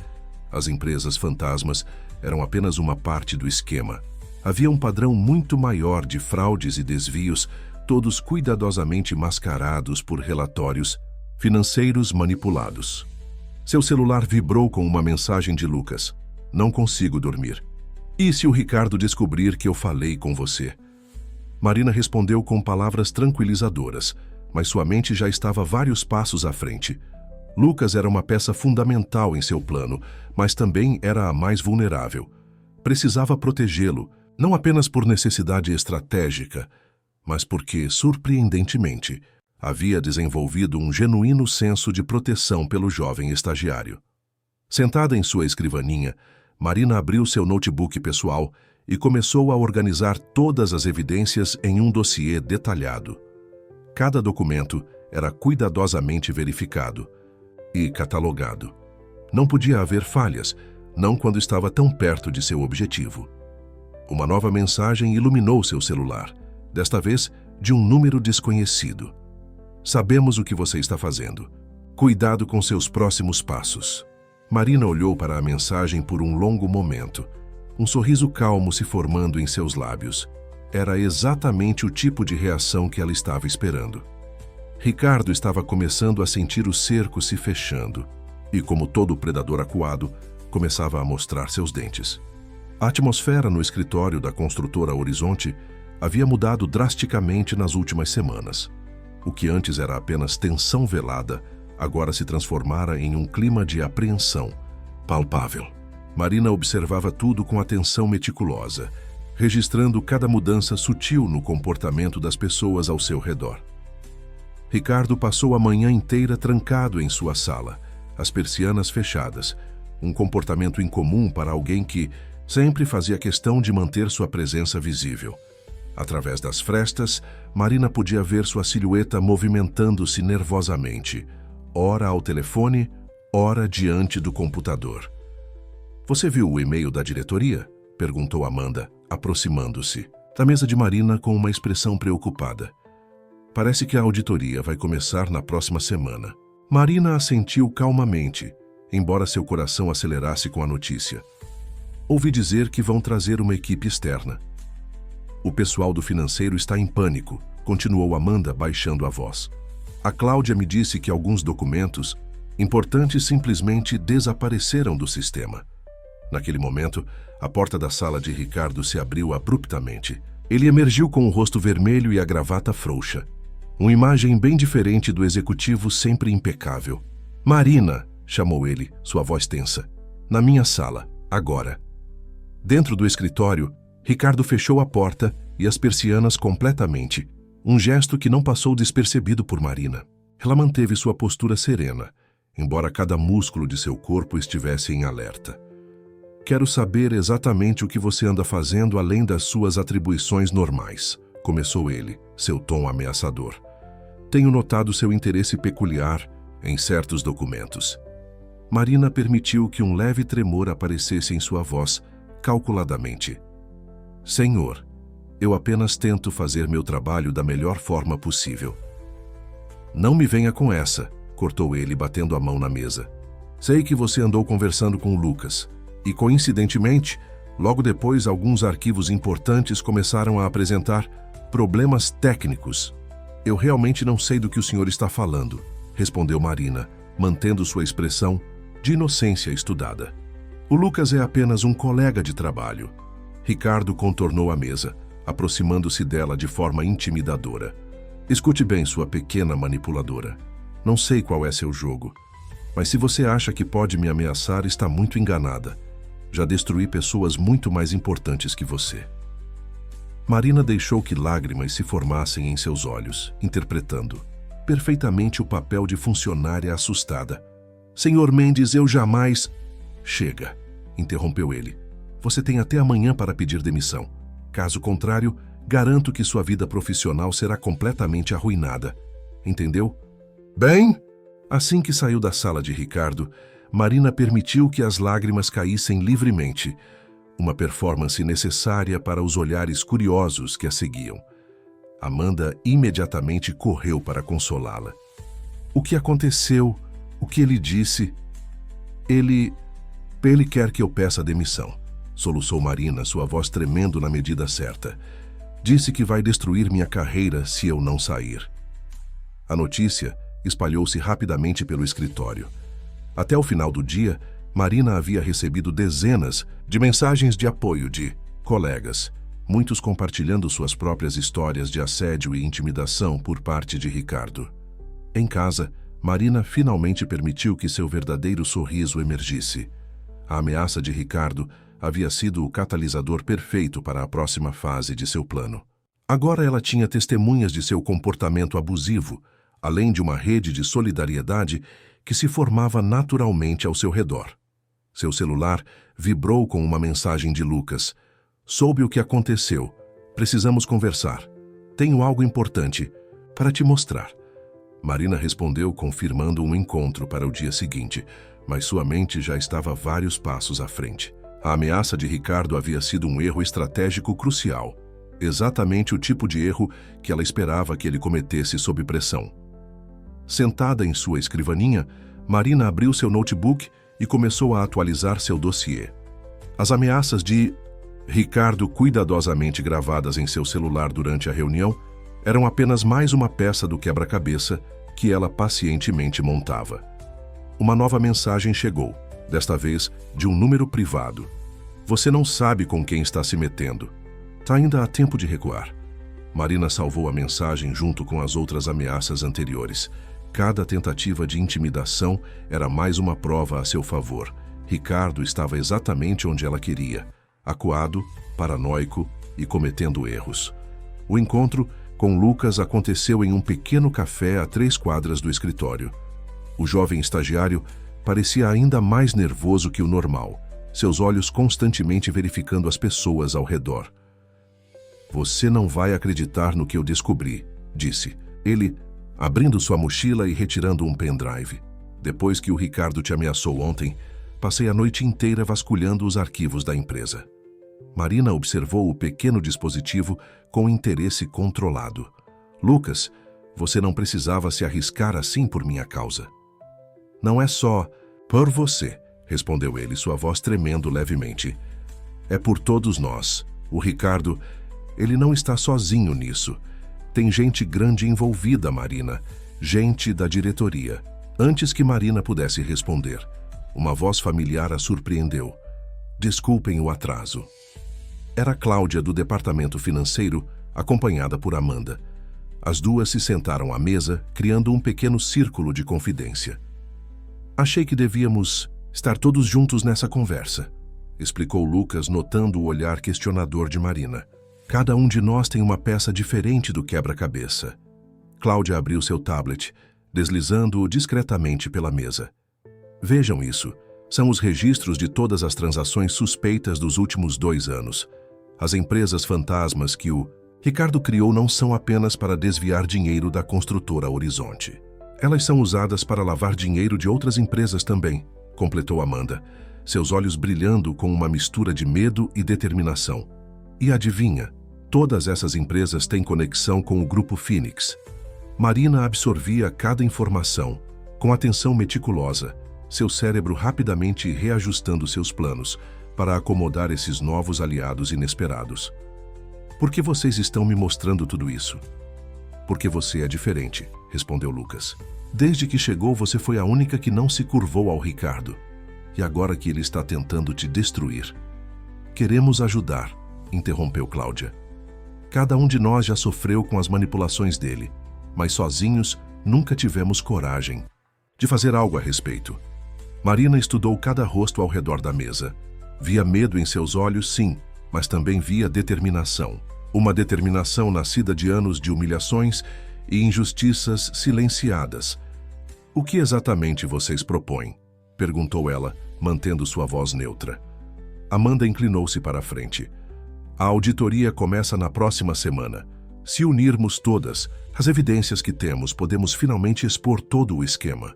As empresas fantasmas eram apenas uma parte do esquema. Havia um padrão muito maior de fraudes e desvios, todos cuidadosamente mascarados por relatórios financeiros manipulados. Seu celular vibrou com uma mensagem de Lucas. Não consigo dormir. E se o Ricardo descobrir que eu falei com você? Marina respondeu com palavras tranquilizadoras, mas sua mente já estava vários passos à frente. Lucas era uma peça fundamental em seu plano, mas também era a mais vulnerável. Precisava protegê-lo, não apenas por necessidade estratégica, mas porque, surpreendentemente, havia desenvolvido um genuíno senso de proteção pelo jovem estagiário. Sentada em sua escrivaninha, Marina abriu seu notebook pessoal e começou a organizar todas as evidências em um dossiê detalhado. Cada documento era cuidadosamente verificado e catalogado. Não podia haver falhas, não quando estava tão perto de seu objetivo. Uma nova mensagem iluminou seu celular, desta vez de um número desconhecido. Sabemos o que você está fazendo. Cuidado com seus próximos passos. Marina olhou para a mensagem por um longo momento, um sorriso calmo se formando em seus lábios. Era exatamente o tipo de reação que ela estava esperando. Ricardo estava começando a sentir o cerco se fechando e, como todo predador acuado, começava a mostrar seus dentes. A atmosfera no escritório da construtora Horizonte havia mudado drasticamente nas últimas semanas. O que antes era apenas tensão velada, agora se transformara em um clima de apreensão palpável. Marina observava tudo com atenção meticulosa, registrando cada mudança sutil no comportamento das pessoas ao seu redor. Ricardo passou a manhã inteira trancado em sua sala, as persianas fechadas, um comportamento incomum para alguém que sempre fazia questão de manter sua presença visível. Através das frestas, Marina podia ver sua silhueta movimentando-se nervosamente, ora ao telefone, ora diante do computador. "Você viu o e-mail da diretoria?" perguntou Amanda, aproximando-se da mesa de Marina com uma expressão preocupada. "Parece que a auditoria vai começar na próxima semana." Marina assentiu calmamente, embora seu coração acelerasse com a notícia. "Ouvi dizer que vão trazer uma equipe externa." "O pessoal do financeiro está em pânico", continuou Amanda, baixando a voz. "A Cláudia me disse que alguns documentos importantes simplesmente desapareceram do sistema." Naquele momento, a porta da sala de Ricardo se abriu abruptamente. Ele emergiu com o rosto vermelho e a gravata frouxa. Uma imagem bem diferente do executivo sempre impecável. "Marina", chamou ele, sua voz tensa. "Na minha sala, agora." Dentro do escritório, Ricardo fechou a porta e as persianas completamente, um gesto que não passou despercebido por Marina. Ela manteve sua postura serena, embora cada músculo de seu corpo estivesse em alerta. "Quero saber exatamente o que você anda fazendo além das suas atribuições normais", começou ele, seu tom ameaçador. "Tenho notado seu interesse peculiar em certos documentos." Marina permitiu que um leve tremor aparecesse em sua voz, calculadamente. "Senhor, eu apenas tento fazer meu trabalho da melhor forma possível." "Não me venha com essa", cortou ele, batendo a mão na mesa. "Sei que você andou conversando com o Lucas. E, coincidentemente, logo depois alguns arquivos importantes começaram a apresentar problemas técnicos." "Eu realmente não sei do que o senhor está falando", respondeu Marina, mantendo sua expressão de inocência estudada. "O Lucas é apenas um colega de trabalho." Ricardo contornou a mesa, aproximando-se dela de forma intimidadora. "Escute bem, sua pequena manipuladora. Não sei qual é seu jogo, mas se você acha que pode me ameaçar, está muito enganada. Já destruí pessoas muito mais importantes que você." Marina deixou que lágrimas se formassem em seus olhos, interpretando perfeitamente o papel de funcionária assustada. "Senhor Mendes, eu jamais..." "Chega", interrompeu ele. "Você tem até amanhã para pedir demissão. Caso contrário, garanto que sua vida profissional será completamente arruinada. Entendeu?" "Bem..." Assim que saiu da sala de Ricardo, Marina permitiu que as lágrimas caíssem livremente, uma performance necessária para os olhares curiosos que a seguiam. Amanda imediatamente correu para consolá-la. "O que aconteceu? O que ele disse?" Ele quer que eu peça demissão", soluçou Marina, sua voz tremendo na medida certa. "Disse que vai destruir minha carreira se eu não sair." A notícia espalhou-se rapidamente pelo escritório. Até o final do dia, Marina havia recebido dezenas de mensagens de apoio de colegas, muitos compartilhando suas próprias histórias de assédio e intimidação por parte de Ricardo. Em casa, Marina finalmente permitiu que seu verdadeiro sorriso emergisse. A ameaça de Ricardo havia sido o catalisador perfeito para a próxima fase de seu plano. Agora ela tinha testemunhas de seu comportamento abusivo, além de uma rede de solidariedade que se formava naturalmente ao seu redor. Seu celular vibrou com uma mensagem de Lucas. Soube o que aconteceu. Precisamos conversar. Tenho algo importante para te mostrar. Marina respondeu confirmando um encontro para o dia seguinte, mas sua mente já estava vários passos à frente. A ameaça de Ricardo havia sido um erro estratégico crucial. Exatamente o tipo de erro que ela esperava que ele cometesse sob pressão. Sentada em sua escrivaninha, Marina abriu seu notebook e começou a atualizar seu dossiê. As ameaças de Ricardo, cuidadosamente gravadas em seu celular durante a reunião, eram apenas mais uma peça do quebra-cabeça que ela pacientemente montava. Uma nova mensagem chegou, desta vez de um número privado. Você não sabe com quem está se metendo. Ainda há tempo de recuar. Marina salvou a mensagem junto com as outras ameaças anteriores. Cada tentativa de intimidação era mais uma prova a seu favor. Ricardo estava exatamente onde ela queria, acuado, paranoico e cometendo erros. O encontro com Lucas aconteceu em um pequeno café a 3 quadras do escritório. O jovem estagiário parecia ainda mais nervoso que o normal, seus olhos constantemente verificando as pessoas ao redor. Você não vai acreditar no que eu descobri, disse ele, abrindo sua mochila e retirando um pendrive. Depois que o Ricardo te ameaçou ontem, passei a noite inteira vasculhando os arquivos da empresa. Marina observou o pequeno dispositivo com interesse controlado. Lucas, você não precisava se arriscar assim por minha causa. Não é só por você, respondeu ele, sua voz tremendo levemente. É por todos nós. O Ricardo, ele não está sozinho nisso. Tem gente grande envolvida, Marina. Gente da diretoria. Antes que Marina pudesse responder, uma voz familiar a surpreendeu. Desculpem o atraso. Era Cláudia, do departamento financeiro, acompanhada por Amanda. As duas se sentaram à mesa, criando um pequeno círculo de confidência. Achei que devíamos estar todos juntos nessa conversa, explicou Lucas, notando o olhar questionador de Marina. Cada um de nós tem uma peça diferente do quebra-cabeça. Cláudia abriu seu tablet, deslizando-o discretamente pela mesa. Vejam isso. São os registros de todas as transações suspeitas dos últimos 2 anos. As empresas fantasmas que o Ricardo criou não são apenas para desviar dinheiro da construtora Horizonte. Elas são usadas para lavar dinheiro de outras empresas também, completou Amanda, seus olhos brilhando com uma mistura de medo e determinação. E adivinha, todas essas empresas têm conexão com o Grupo Phoenix. Marina absorvia cada informação, com atenção meticulosa, seu cérebro rapidamente reajustando seus planos para acomodar esses novos aliados inesperados. Por que vocês estão me mostrando tudo isso? Porque você é diferente, respondeu Lucas. Desde que chegou, você foi a única que não se curvou ao Ricardo. E agora que ele está tentando te destruir. Queremos ajudar, interrompeu Cláudia. Cada um de nós já sofreu com as manipulações dele, mas sozinhos nunca tivemos coragem de fazer algo a respeito. Marina estudou cada rosto ao redor da mesa. Via medo em seus olhos, sim, mas também via determinação. Uma determinação nascida de anos de humilhações e injustiças silenciadas. O que exatamente vocês propõem? Perguntou ela, mantendo sua voz neutra. Amanda inclinou-se para a frente. A auditoria começa na próxima semana. Se unirmos todas as evidências que temos, podemos finalmente expor todo o esquema.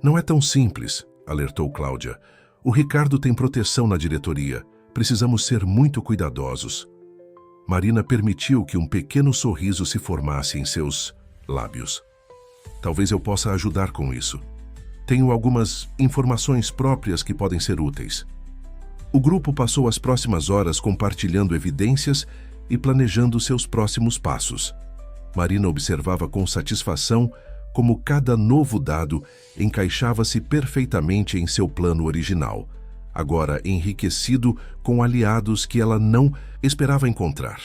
Não é tão simples, alertou Cláudia. O Ricardo tem proteção na diretoria. Precisamos ser muito cuidadosos. Marina permitiu que um pequeno sorriso se formasse em seus lábios. Talvez eu possa ajudar com isso. Tenho algumas informações próprias que podem ser úteis. O grupo passou as próximas horas compartilhando evidências e planejando seus próximos passos. Marina observava com satisfação como cada novo dado encaixava-se perfeitamente em seu plano original, agora enriquecido com aliados que ela não esperava encontrar.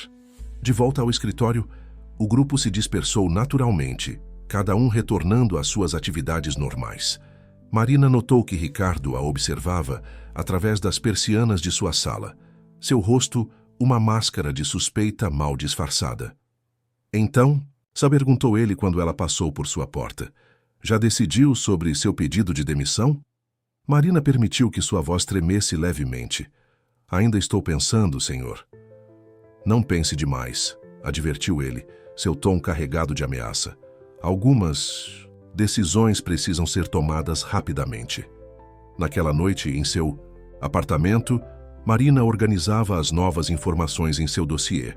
De volta ao escritório, o grupo se dispersou naturalmente, cada um retornando às suas atividades normais. Marina notou que Ricardo a observava através das persianas de sua sala, seu rosto uma máscara de suspeita mal disfarçada. Então, perguntou ele quando ela passou por sua porta, já decidiu sobre seu pedido de demissão? Marina permitiu que sua voz tremesse levemente. Ainda estou pensando, senhor. Não pense demais, advertiu ele, seu tom carregado de ameaça. Algumas decisões precisam ser tomadas rapidamente. Naquela noite, em seu apartamento, Marina organizava as novas informações em seu dossiê.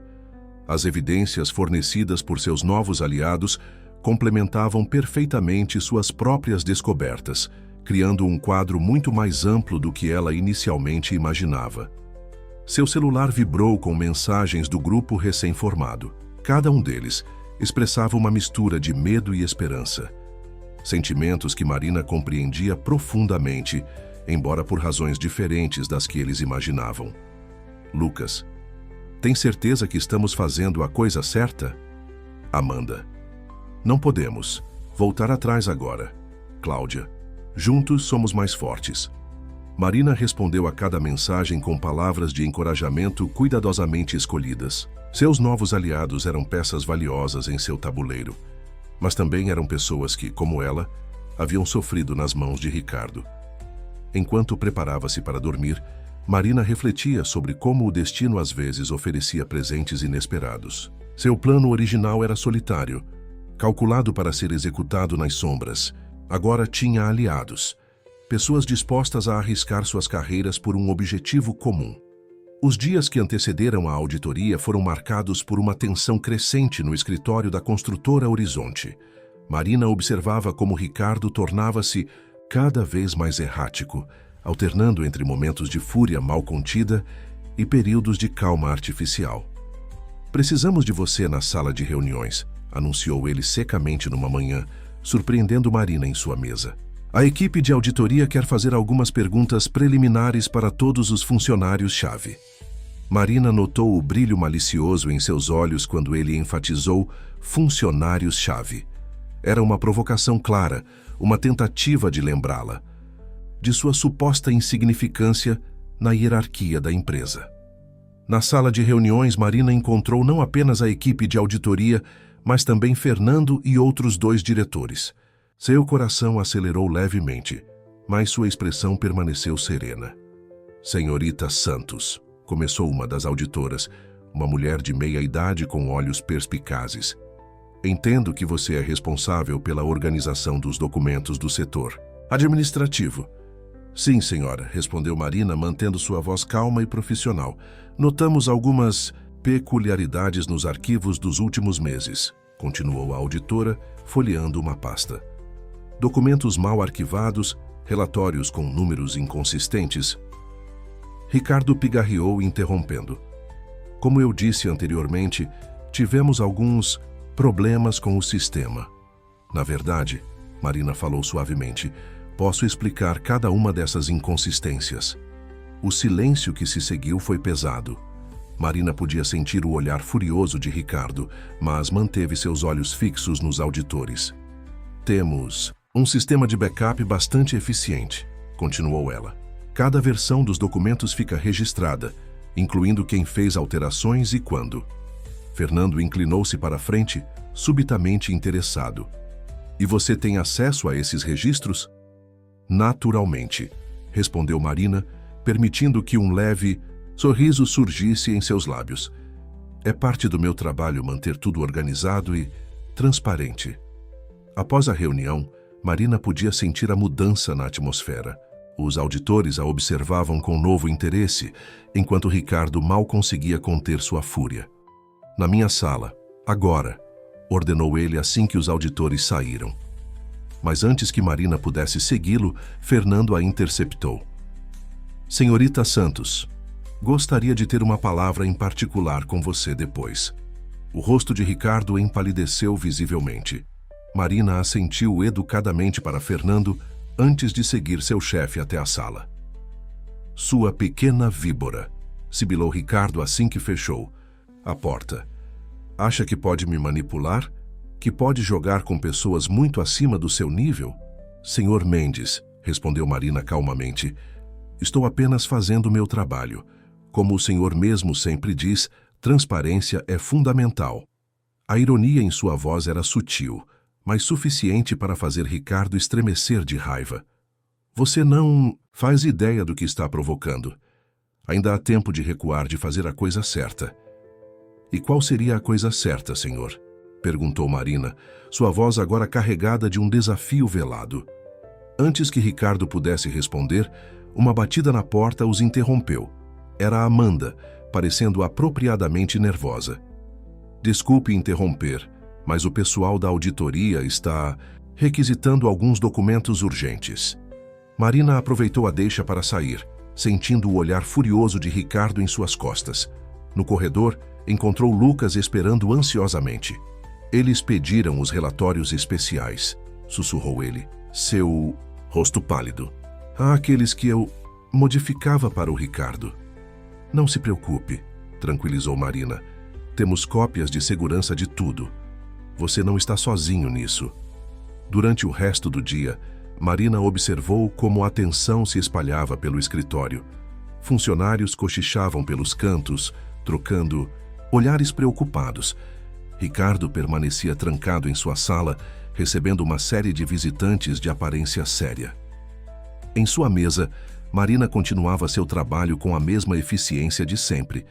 As evidências fornecidas por seus novos aliados complementavam perfeitamente suas próprias descobertas, criando um quadro muito mais amplo do que ela inicialmente imaginava. Seu celular vibrou com mensagens do grupo recém-formado. Cada um deles expressava uma mistura de medo e esperança. Sentimentos que Marina compreendia profundamente, embora por razões diferentes das que eles imaginavam. Lucas: tem certeza que estamos fazendo a coisa certa? Amanda: não podemos voltar atrás agora. Cláudia: juntos somos mais fortes. Marina respondeu a cada mensagem com palavras de encorajamento cuidadosamente escolhidas. Seus novos aliados eram peças valiosas em seu tabuleiro, mas também eram pessoas que, como ela, haviam sofrido nas mãos de Ricardo. Enquanto preparava-se para dormir, Marina refletia sobre como o destino às vezes oferecia presentes inesperados. Seu plano original era solitário, calculado para ser executado nas sombras. Agora tinha aliados, pessoas dispostas a arriscar suas carreiras por um objetivo comum. Os dias que antecederam a auditoria foram marcados por uma tensão crescente no escritório da construtora Horizonte. Marina observava como Ricardo tornava-se cada vez mais errático, alternando entre momentos de fúria mal contida e períodos de calma artificial. Precisamos de você na sala de reuniões, anunciou ele secamente numa manhã, surpreendendo Marina em sua mesa. A equipe de auditoria quer fazer algumas perguntas preliminares para todos os funcionários-chave. Marina notou o brilho malicioso em seus olhos quando ele enfatizou funcionários-chave. Era uma provocação clara, uma tentativa de lembrá-la de sua suposta insignificância na hierarquia da empresa. Na sala de reuniões, Marina encontrou não apenas a equipe de auditoria, mas também Fernando e outros 2 diretores. Seu coração acelerou levemente, mas sua expressão permaneceu serena. Senhorita Santos, começou uma das auditoras, uma mulher de meia idade com olhos perspicazes. Entendo que você é responsável pela organização dos documentos do setor administrativo. Sim, senhora, respondeu Marina, mantendo sua voz calma e profissional. Notamos algumas peculiaridades nos arquivos dos últimos meses, continuou a auditora, folheando uma pasta. Documentos mal arquivados, relatórios com números inconsistentes. Ricardo pigarreou, interrompendo. Como eu disse anteriormente, tivemos alguns problemas com o sistema. Na verdade, Marina falou suavemente, posso explicar cada uma dessas inconsistências. O silêncio que se seguiu foi pesado. Marina podia sentir o olhar furioso de Ricardo, mas manteve seus olhos fixos nos auditores. Temos um sistema de backup bastante eficiente, continuou ela. Cada versão dos documentos fica registrada, incluindo quem fez alterações e quando. Fernando inclinou-se para a frente, subitamente interessado. E você tem acesso a esses registros? Naturalmente, respondeu Marina, permitindo que um leve sorriso surgisse em seus lábios. É parte do meu trabalho manter tudo organizado e transparente. Após a reunião, Marina podia sentir a mudança na atmosfera. Os auditores a observavam com novo interesse, enquanto Ricardo mal conseguia conter sua fúria. Na minha sala, agora, ordenou ele assim que os auditores saíram. Mas antes que Marina pudesse segui-lo, Fernando a interceptou. Senhorita Santos, gostaria de ter uma palavra em particular com você depois. O rosto de Ricardo empalideceu visivelmente. Marina assentiu educadamente para Fernando antes de seguir seu chefe até a sala. Sua pequena víbora, sibilou Ricardo assim que fechou a porta. Acha que pode me manipular? Que pode jogar com pessoas muito acima do seu nível? Senhor Mendes, respondeu Marina calmamente, estou apenas fazendo meu trabalho. Como o senhor mesmo sempre diz, transparência é fundamental. A ironia em sua voz era sutil, mas suficiente para fazer Ricardo estremecer de raiva. Você não faz ideia do que está provocando. Ainda há tempo de recuar, de fazer a coisa certa. E qual seria a coisa certa, senhor? Perguntou Marina, sua voz agora carregada de um desafio velado. Antes que Ricardo pudesse responder, uma batida na porta os interrompeu. Era Amanda, parecendo apropriadamente nervosa. Desculpe interromper, mas o pessoal da auditoria está requisitando alguns documentos urgentes. Marina aproveitou a deixa para sair, sentindo o olhar furioso de Ricardo em suas costas. No corredor, encontrou Lucas esperando ansiosamente. Eles pediram os relatórios especiais, sussurrou ele, seu rosto pálido. Há aqueles que eu modificava para o Ricardo. Não se preocupe, tranquilizou Marina. Temos cópias de segurança de tudo. Você não está sozinho nisso. Durante o resto do dia, Marina observou como a tensão se espalhava pelo escritório. Funcionários cochichavam pelos cantos, trocando olhares preocupados. Ricardo permanecia trancado em sua sala, recebendo uma série de visitantes de aparência séria. Em sua mesa, Marina continuava seu trabalho com a mesma eficiência de sempre,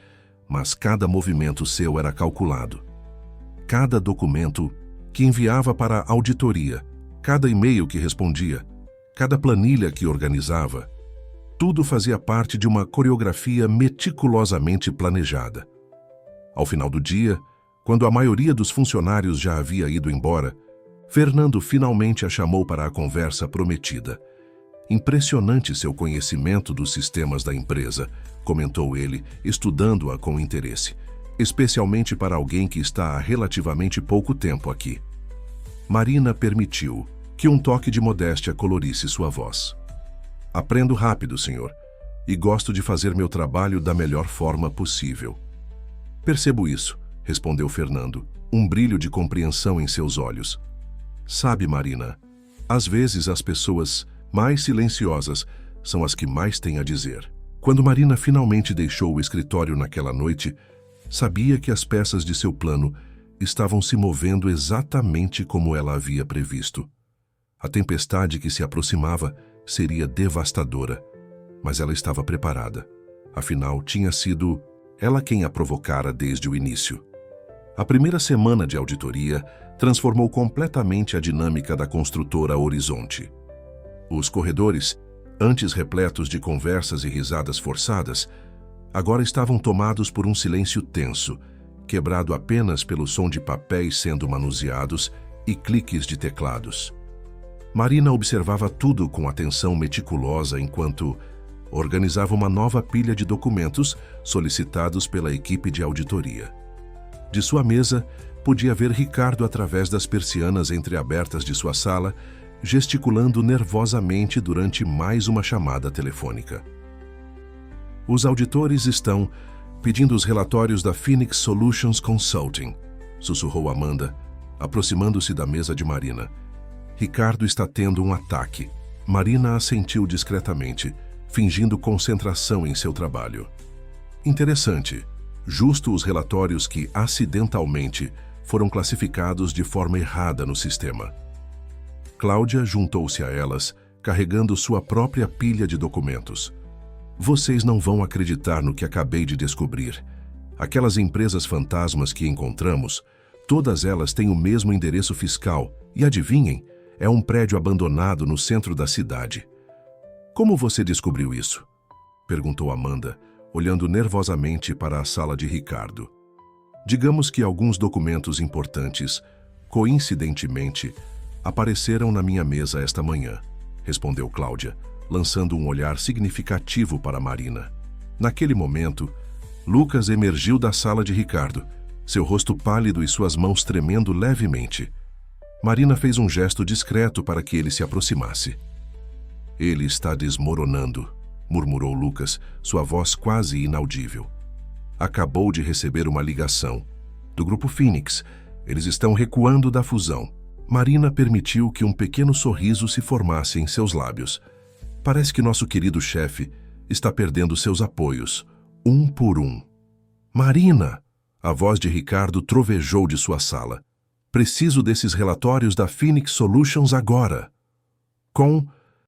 mas cada movimento seu era calculado. Cada documento que enviava para a auditoria, cada e-mail que respondia, cada planilha que organizava, tudo fazia parte de uma coreografia meticulosamente planejada. Ao final do dia, quando a maioria dos funcionários já havia ido embora, Fernando finalmente a chamou para a conversa prometida. Impressionante seu conhecimento dos sistemas da empresa, comentou ele, estudando-a com interesse, especialmente para alguém que está há relativamente pouco tempo aqui. Marina permitiu que um toque de modéstia colorisse sua voz. Aprendo rápido, senhor, e gosto de fazer meu trabalho da melhor forma possível. Percebo isso, respondeu Fernando, um brilho de compreensão em seus olhos. Sabe, Marina, às vezes as pessoas mais silenciosas são as que mais têm a dizer. Quando Marina finalmente deixou o escritório naquela noite, sabia que as peças de seu plano estavam se movendo exatamente como ela havia previsto. A tempestade que se aproximava seria devastadora, mas ela estava preparada. Afinal, tinha sido ela quem a provocara desde o início. A primeira semana de auditoria transformou completamente a dinâmica da construtora Horizonte. Os corredores, antes repletos de conversas e risadas forçadas, agora estavam tomados por um silêncio tenso, quebrado apenas pelo som de papéis sendo manuseados e cliques de teclados. Marina observava tudo com atenção meticulosa enquanto organizava uma nova pilha de documentos solicitados pela equipe de auditoria. De sua mesa, podia ver Ricardo através das persianas entreabertas de sua sala, gesticulando nervosamente durante mais uma chamada telefônica. Os auditores estão pedindo os relatórios da Phoenix Solutions Consulting, sussurrou Amanda, aproximando-se da mesa de Marina. Ricardo está tendo um ataque. Marina assentiu discretamente, fingindo concentração em seu trabalho. Interessante. Justo os relatórios que, acidentalmente, foram classificados de forma errada no sistema. Cláudia juntou-se a elas, carregando sua própria pilha de documentos. Vocês não vão acreditar no que acabei de descobrir. Aquelas empresas fantasmas que encontramos, todas elas têm o mesmo endereço fiscal e, adivinhem, é um prédio abandonado no centro da cidade. Como você descobriu isso? Perguntou Amanda, olhando nervosamente para a sala de Ricardo. Digamos que alguns documentos importantes, coincidentemente, apareceram na minha mesa esta manhã, respondeu Cláudia, lançando um olhar significativo para Marina. Naquele momento, Lucas emergiu da sala de Ricardo, seu rosto pálido e suas mãos tremendo levemente. Marina fez um gesto discreto para que ele se aproximasse. Ele está desmoronando, murmurou Lucas, sua voz quase inaudível. Acabou de receber uma ligação. Do grupo Phoenix, eles estão recuando da fusão. Marina permitiu que um pequeno sorriso se formasse em seus lábios. Parece que nosso querido chefe está perdendo seus apoios, um por um. Marina! A voz de Ricardo trovejou de sua sala. Preciso desses relatórios da Phoenix Solutions agora. Com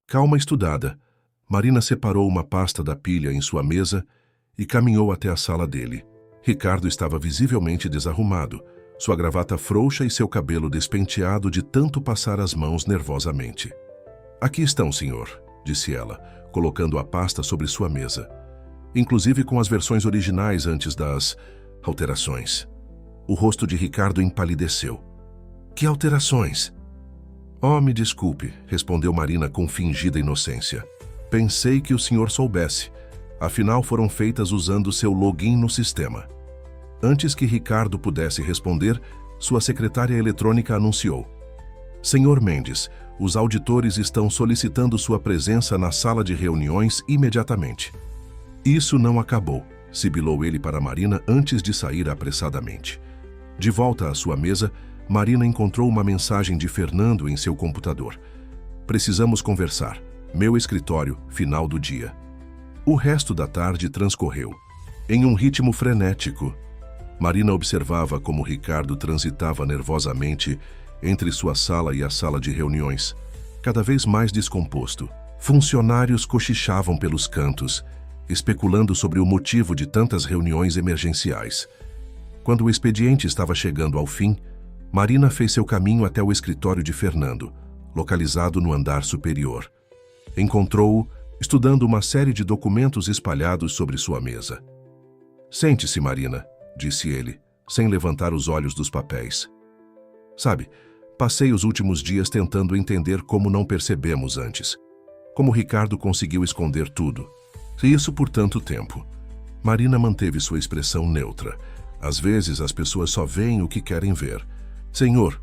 Calma estudada, Marina separou uma pasta da pilha em sua mesa e caminhou até a sala dele. Ricardo estava visivelmente desarrumado, sua gravata frouxa e seu cabelo despenteado de tanto passar as mãos nervosamente. Aqui estão, senhor, disse ela, colocando a pasta sobre sua mesa, inclusive com as versões originais antes das alterações. O rosto de Ricardo empalideceu. Que alterações? Oh, me desculpe, respondeu Marina com fingida inocência. Pensei que o senhor soubesse. Afinal, foram feitas usando seu login no sistema. Antes que Ricardo pudesse responder, sua secretária eletrônica anunciou. Senhor Mendes, os auditores estão solicitando sua presença na sala de reuniões imediatamente. Isso não acabou, sibilou ele para Marina antes de sair apressadamente. De volta à sua mesa, Marina encontrou uma mensagem de Fernando em seu computador. Precisamos conversar. Meu escritório, final do dia. O resto da tarde transcorreu, em um ritmo frenético. Marina observava como Ricardo transitava nervosamente entre sua sala e a sala de reuniões, cada vez mais descomposto. Funcionários cochichavam pelos cantos, especulando sobre o motivo de tantas reuniões emergenciais. Quando o expediente estava chegando ao fim, Marina fez seu caminho até o escritório de Fernando, localizado no andar superior. Encontrou-o estudando uma série de documentos espalhados sobre sua mesa. Sente-se, Marina, disse ele, sem levantar os olhos dos papéis. Sabe, passei os últimos dias tentando entender como não percebemos antes. Como Ricardo conseguiu esconder tudo. E isso por tanto tempo. Marina manteve sua expressão neutra. Às vezes as pessoas só veem o que querem ver. Senhor.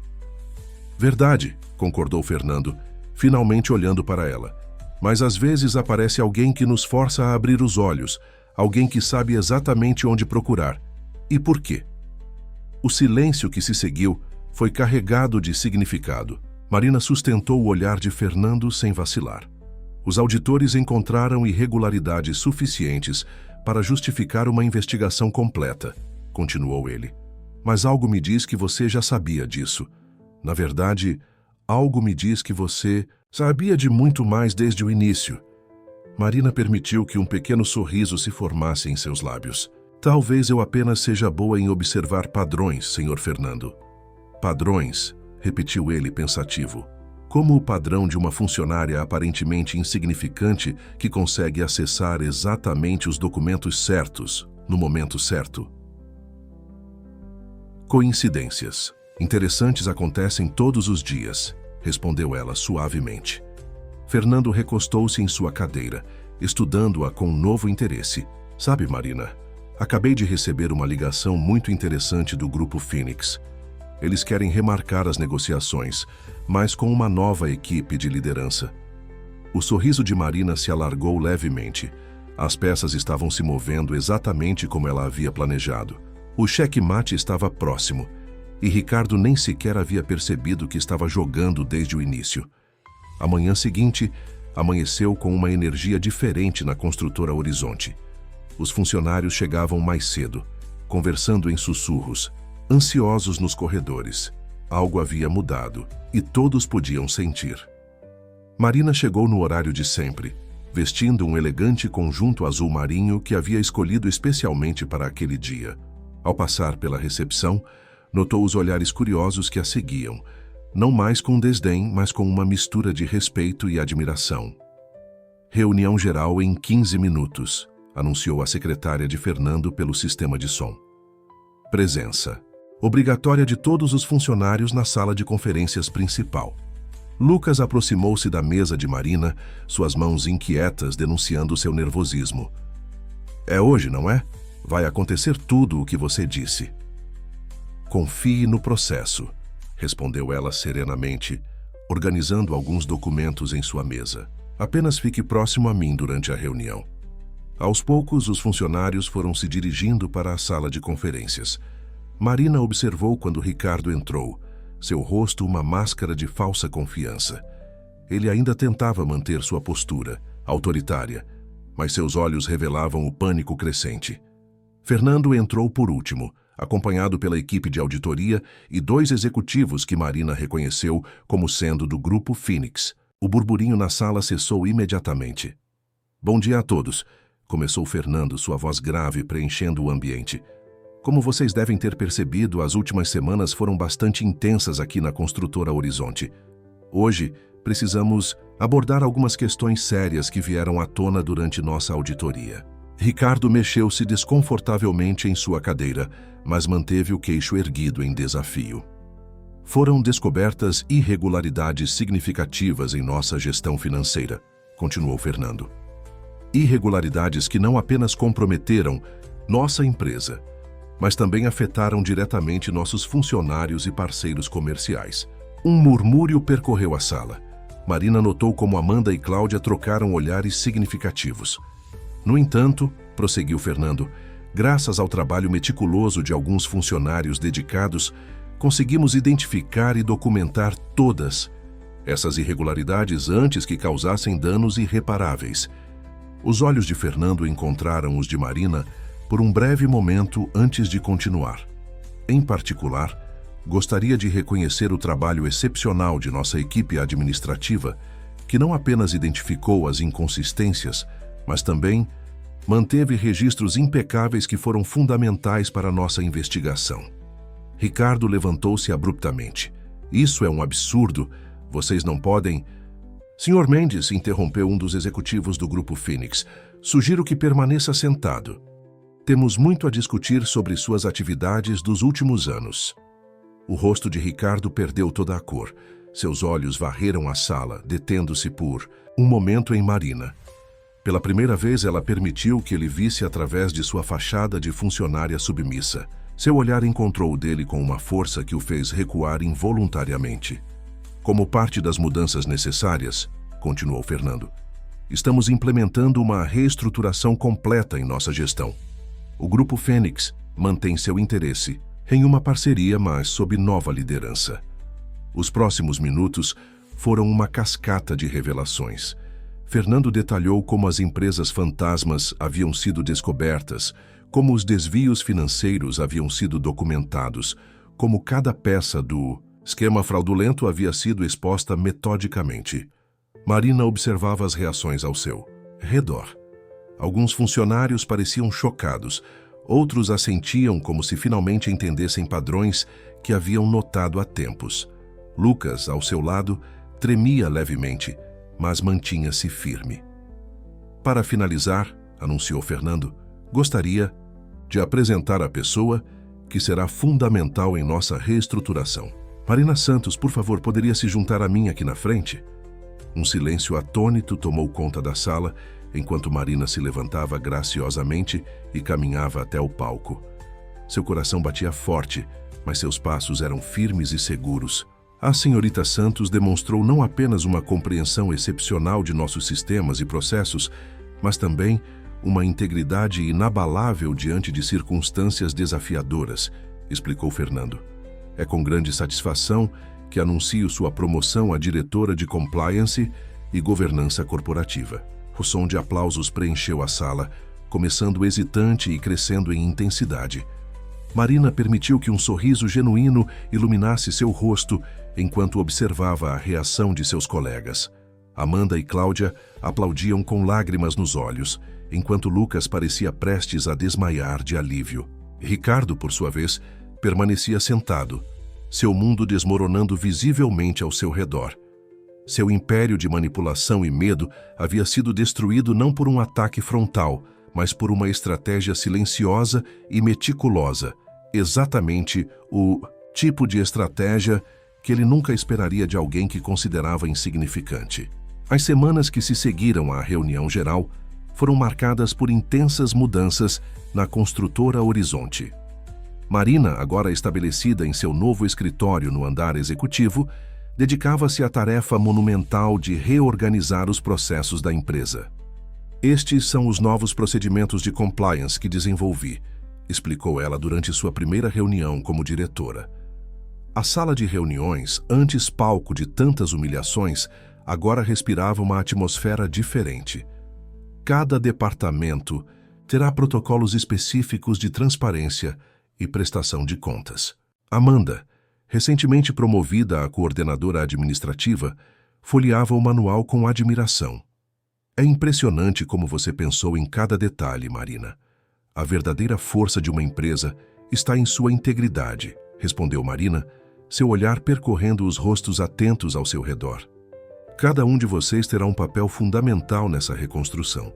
Verdade, concordou Fernando, finalmente olhando para ela. Mas às vezes aparece alguém que nos força a abrir os olhos, alguém que sabe exatamente onde procurar. E por quê? O silêncio que se seguiu foi carregado de significado. Marina sustentou o olhar de Fernando sem vacilar. Os auditores encontraram irregularidades suficientes para justificar uma investigação completa, continuou ele. Mas algo me diz que você já sabia disso. Na verdade, algo me diz que você sabia de muito mais desde o início. Marina permitiu que um pequeno sorriso se formasse em seus lábios. Talvez eu apenas seja boa em observar padrões, senhor Fernando. Padrões, repetiu ele pensativo. Como o padrão de uma funcionária aparentemente insignificante que consegue acessar exatamente os documentos certos, no momento certo. Coincidências. Interessantes acontecem todos os dias, respondeu ela suavemente. Fernando recostou-se em sua cadeira, estudando-a com novo interesse. Sabe, Marina, acabei de receber uma ligação muito interessante do Grupo Phoenix. Eles querem remarcar as negociações, mas com uma nova equipe de liderança. O sorriso de Marina se alargou levemente. As peças estavam se movendo exatamente como ela havia planejado. O checkmate estava próximo, e Ricardo nem sequer havia percebido que estava jogando desde o início. A manhã seguinte, amanheceu com uma energia diferente na construtora Horizonte. Os funcionários chegavam mais cedo, conversando em sussurros, ansiosos nos corredores. Algo havia mudado, e todos podiam sentir. Marina chegou no horário de sempre, vestindo um elegante conjunto azul marinho que havia escolhido especialmente para aquele dia. Ao passar pela recepção, notou os olhares curiosos que a seguiam, não mais com desdém, mas com uma mistura de respeito e admiração. Reunião geral em 15 minutos, anunciou a secretária de Fernando pelo sistema de som. Presença. Obrigatória de todos os funcionários na sala de conferências principal. Lucas aproximou-se da mesa de Marina, suas mãos inquietas denunciando seu nervosismo. É hoje, não é? Vai acontecer tudo o que você disse. Confie no processo, respondeu ela serenamente, organizando alguns documentos em sua mesa. Apenas fique próximo a mim durante a reunião. Aos poucos, os funcionários foram se dirigindo para a sala de conferências. Marina observou quando Ricardo entrou, seu rosto uma máscara de falsa confiança. Ele ainda tentava manter sua postura, autoritária, mas seus olhos revelavam o pânico crescente. Fernando entrou por último, acompanhado pela equipe de auditoria e 2 executivos que Marina reconheceu como sendo do Grupo Phoenix. O burburinho na sala cessou imediatamente. Bom dia a todos, começou Fernando, sua voz grave preenchendo o ambiente. Como vocês devem ter percebido, as últimas semanas foram bastante intensas aqui na construtora Horizonte. Hoje, precisamos abordar algumas questões sérias que vieram à tona durante nossa auditoria. Ricardo mexeu-se desconfortavelmente em sua cadeira, mas manteve o queixo erguido em desafio. Foram descobertas irregularidades significativas em nossa gestão financeira, continuou Fernando. Irregularidades que não apenas comprometeram nossa empresa, mas também afetaram diretamente nossos funcionários e parceiros comerciais. Um murmúrio percorreu a sala. Marina notou como Amanda e Cláudia trocaram olhares significativos. No entanto, prosseguiu Fernando, graças ao trabalho meticuloso de alguns funcionários dedicados, conseguimos identificar e documentar todas essas irregularidades antes que causassem danos irreparáveis. Os olhos de Fernando encontraram os de Marina por um breve momento antes de continuar. Em particular, gostaria de reconhecer o trabalho excepcional de nossa equipe administrativa, que não apenas identificou as inconsistências, mas também manteve registros impecáveis que foram fundamentais para nossa investigação. Ricardo levantou-se abruptamente. Isso é um absurdo. Vocês não podem... Senhor Mendes, interrompeu um dos executivos do Grupo Fênix. Sugiro que permaneça sentado. Temos muito a discutir sobre suas atividades dos últimos anos. O rosto de Ricardo perdeu toda a cor. Seus olhos varreram a sala, detendo-se por um momento em Marina. Pela primeira vez, ela permitiu que ele visse através de sua fachada de funcionária submissa. Seu olhar encontrou o dele com uma força que o fez recuar involuntariamente. Como parte das mudanças necessárias, continuou Fernando, estamos implementando uma reestruturação completa em nossa gestão. O Grupo Fênix mantém seu interesse em uma parceria, mas sob nova liderança. Os próximos minutos foram uma cascata de revelações. Fernando detalhou como as empresas fantasmas haviam sido descobertas, como os desvios financeiros haviam sido documentados, como cada peça do esquema fraudulento havia sido exposta metodicamente. Marina observava as reações ao seu redor. Alguns funcionários pareciam chocados, outros assentiam como se finalmente entendessem padrões que haviam notado há tempos. Lucas, ao seu lado, tremia levemente, mas mantinha-se firme. Para finalizar, anunciou Fernando, gostaria de apresentar a pessoa que será fundamental em nossa reestruturação. Marina Santos, por favor, poderia se juntar a mim aqui na frente? Um silêncio atônito tomou conta da sala, enquanto Marina se levantava graciosamente e caminhava até o palco. Seu coração batia forte, mas seus passos eram firmes e seguros. A senhorita Santos demonstrou não apenas uma compreensão excepcional de nossos sistemas e processos, mas também uma integridade inabalável diante de circunstâncias desafiadoras, explicou Fernando. É com grande satisfação que anuncio sua promoção a diretora de Compliance e Governança Corporativa. O som de aplausos preencheu a sala, começando hesitante e crescendo em intensidade. Marina permitiu que um sorriso genuíno iluminasse seu rosto enquanto observava a reação de seus colegas. Amanda e Cláudia aplaudiam com lágrimas nos olhos, enquanto Lucas parecia prestes a desmaiar de alívio. Ricardo, por sua vez, permanecia sentado, seu mundo desmoronando visivelmente ao seu redor. Seu império de manipulação e medo havia sido destruído não por um ataque frontal, mas por uma estratégia silenciosa e meticulosa, exatamente o tipo de estratégia que ele nunca esperaria de alguém que considerava insignificante. As semanas que se seguiram à reunião geral foram marcadas por intensas mudanças na construtora Horizonte. Marina, agora estabelecida em seu novo escritório no andar executivo, dedicava-se à tarefa monumental de reorganizar os processos da empresa. Estes são os novos procedimentos de compliance que desenvolvi, explicou ela durante sua primeira reunião como diretora. A sala de reuniões, antes palco de tantas humilhações, agora respirava uma atmosfera diferente. Cada departamento terá protocolos específicos de transparência e prestação de contas. Amanda, recentemente promovida a coordenadora administrativa, folheava o manual com admiração. É impressionante como você pensou em cada detalhe, Marina. A verdadeira força de uma empresa está em sua integridade, respondeu Marina, seu olhar percorrendo os rostos atentos ao seu redor. Cada um de vocês terá um papel fundamental nessa reconstrução.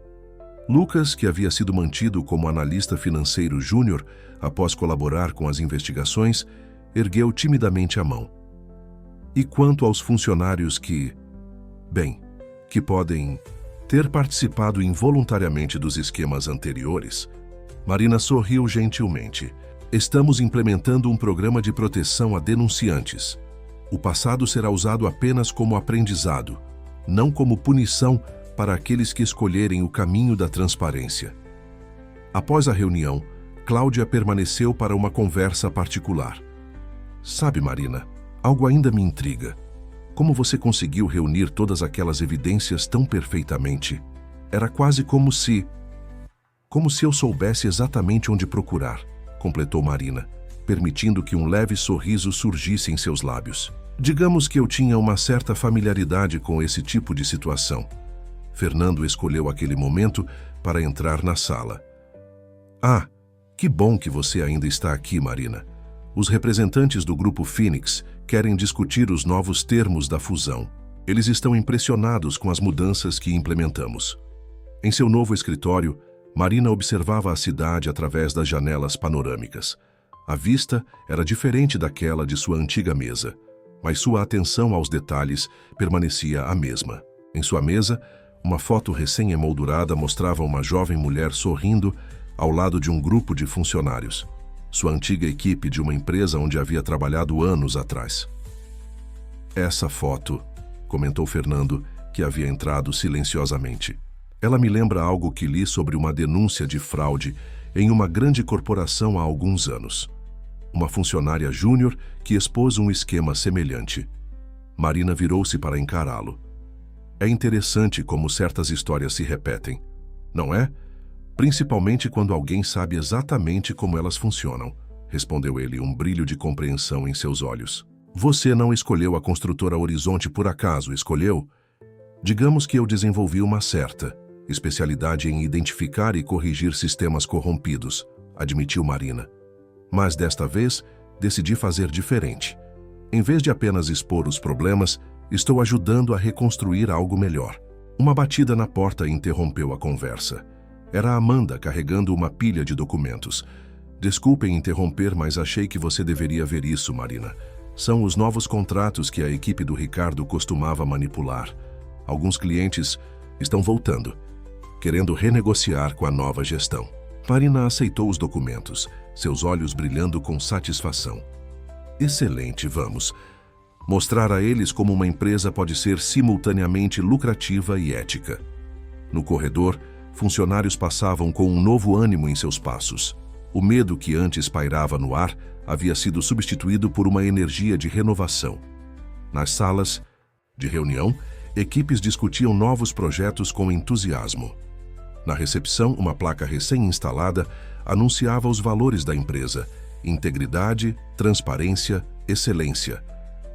Lucas, que havia sido mantido como analista financeiro júnior após colaborar com as investigações, ergueu timidamente a mão. E quanto aos funcionários que podem ter participado involuntariamente dos esquemas anteriores, Marina sorriu gentilmente. Estamos implementando um programa de proteção a denunciantes. O passado será usado apenas como aprendizado, não como punição para aqueles que escolherem o caminho da transparência. Após a reunião, Cláudia permaneceu para uma conversa particular. Sabe, Marina, algo ainda me intriga. Como você conseguiu reunir todas aquelas evidências tão perfeitamente? Era quase como se eu soubesse exatamente onde procurar, completou Marina, permitindo que um leve sorriso surgisse em seus lábios. Digamos que eu tinha uma certa familiaridade com esse tipo de situação. Fernando escolheu aquele momento para entrar na sala. Ah, que bom que você ainda está aqui, Marina. Os representantes do Grupo Phoenix querem discutir os novos termos da fusão. Eles estão impressionados com as mudanças que implementamos. Em seu novo escritório, Marina observava a cidade através das janelas panorâmicas. A vista era diferente daquela de sua antiga mesa, mas sua atenção aos detalhes permanecia a mesma. Em sua mesa, uma foto recém-emoldurada mostrava uma jovem mulher sorrindo ao lado de um grupo de funcionários, sua antiga equipe de uma empresa onde havia trabalhado anos atrás. Essa foto, comentou Fernando, que havia entrado silenciosamente. Ela me lembra algo que li sobre uma denúncia de fraude em uma grande corporação há alguns anos. Uma funcionária júnior que expôs um esquema semelhante. Marina virou-se para encará-lo. É interessante como certas histórias se repetem, não é? Principalmente quando alguém sabe exatamente como elas funcionam, respondeu ele, um brilho de compreensão em seus olhos. Você não escolheu a construtora Horizonte por acaso, escolheu? Digamos que eu desenvolvi uma certa especialidade em identificar e corrigir sistemas corrompidos, admitiu Marina. Mas desta vez, decidi fazer diferente. Em vez de apenas expor os problemas, estou ajudando a reconstruir algo melhor. Uma batida na porta interrompeu a conversa. Era Amanda carregando uma pilha de documentos. Desculpem interromper, mas achei que você deveria ver isso, Marina. São os novos contratos que a equipe do Ricardo costumava manipular. Alguns clientes estão voltando, querendo renegociar com a nova gestão. Marina aceitou os documentos, seus olhos brilhando com satisfação. Excelente, vamos mostrar a eles como uma empresa pode ser simultaneamente lucrativa e ética. No corredor, funcionários passavam com um novo ânimo em seus passos. O medo que antes pairava no ar havia sido substituído por uma energia de renovação. Nas salas de reunião, equipes discutiam novos projetos com entusiasmo. Na recepção, uma placa recém-instalada anunciava os valores da empresa: integridade, transparência, excelência.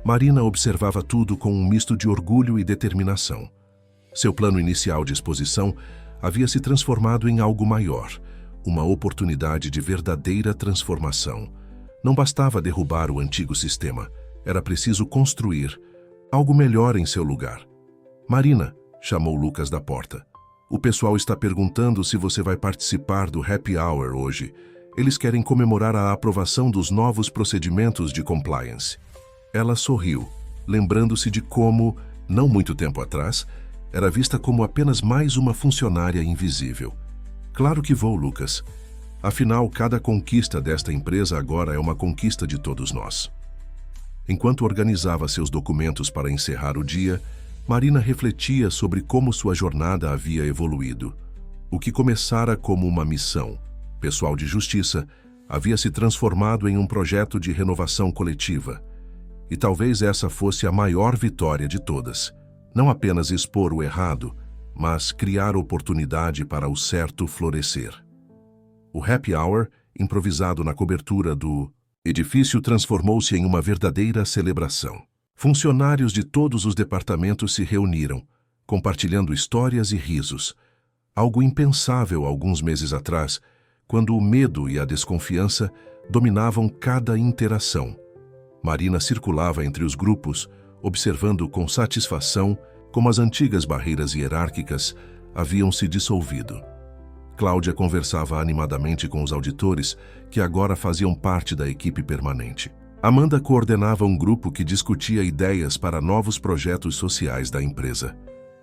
Marina observava tudo com um misto de orgulho e determinação. Seu plano inicial de exposição havia se transformado em algo maior, uma oportunidade de verdadeira transformação. Não bastava derrubar o antigo sistema, era preciso construir algo melhor em seu lugar. Marina, chamou Lucas da porta. O pessoal está perguntando se você vai participar do Happy Hour hoje. Eles querem comemorar a aprovação dos novos procedimentos de compliance. Ela sorriu, lembrando-se de como, não muito tempo atrás, era vista como apenas mais uma funcionária invisível. Claro que vou, Lucas. Afinal, cada conquista desta empresa agora é uma conquista de todos nós. Enquanto organizava seus documentos para encerrar o dia, Marina refletia sobre como sua jornada havia evoluído. O que começara como uma missão pessoal de justiça havia se transformado em um projeto de renovação coletiva. E talvez essa fosse a maior vitória de todas. Não apenas expor o errado, mas criar oportunidade para o certo florescer. O Happy Hour, improvisado na cobertura do edifício, transformou-se em uma verdadeira celebração. Funcionários de todos os departamentos se reuniram, compartilhando histórias e risos. Algo impensável alguns meses atrás, quando o medo e a desconfiança dominavam cada interação. Marina circulava entre os grupos, observando com satisfação como as antigas barreiras hierárquicas haviam se dissolvido. Cláudia conversava animadamente com os auditores, que agora faziam parte da equipe permanente. Amanda coordenava um grupo que discutia ideias para novos projetos sociais da empresa.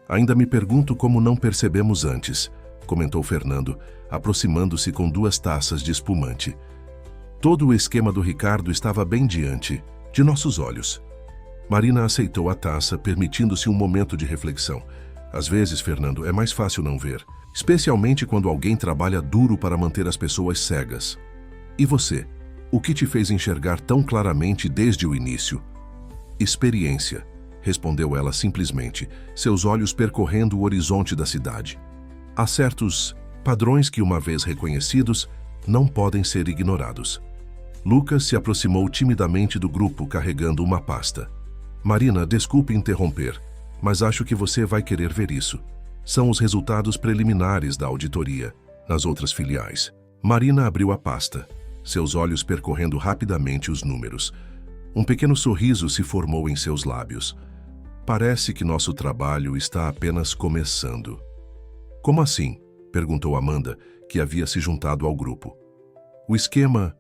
Ainda me pergunto como não percebemos antes, comentou Fernando, aproximando-se com 2 taças de espumante. Todo o esquema do Ricardo estava bem diante de nossos olhos. Marina aceitou a taça, permitindo-se um momento de reflexão. Às vezes, Fernando, é mais fácil não ver, especialmente quando alguém trabalha duro para manter as pessoas cegas. E você? O que te fez enxergar tão claramente desde o início? Experiência, respondeu ela simplesmente, seus olhos percorrendo o horizonte da cidade. Há certos padrões que, uma vez reconhecidos, não podem ser ignorados. Lucas se aproximou timidamente do grupo, carregando uma pasta. Marina, desculpe interromper, mas acho que você vai querer ver isso. São os resultados preliminares da auditoria nas outras filiais. Marina abriu a pasta, seus olhos percorrendo rapidamente os números. Um pequeno sorriso se formou em seus lábios. Parece que nosso trabalho está apenas começando. Como assim? Perguntou Amanda, que havia se juntado ao grupo. O esquema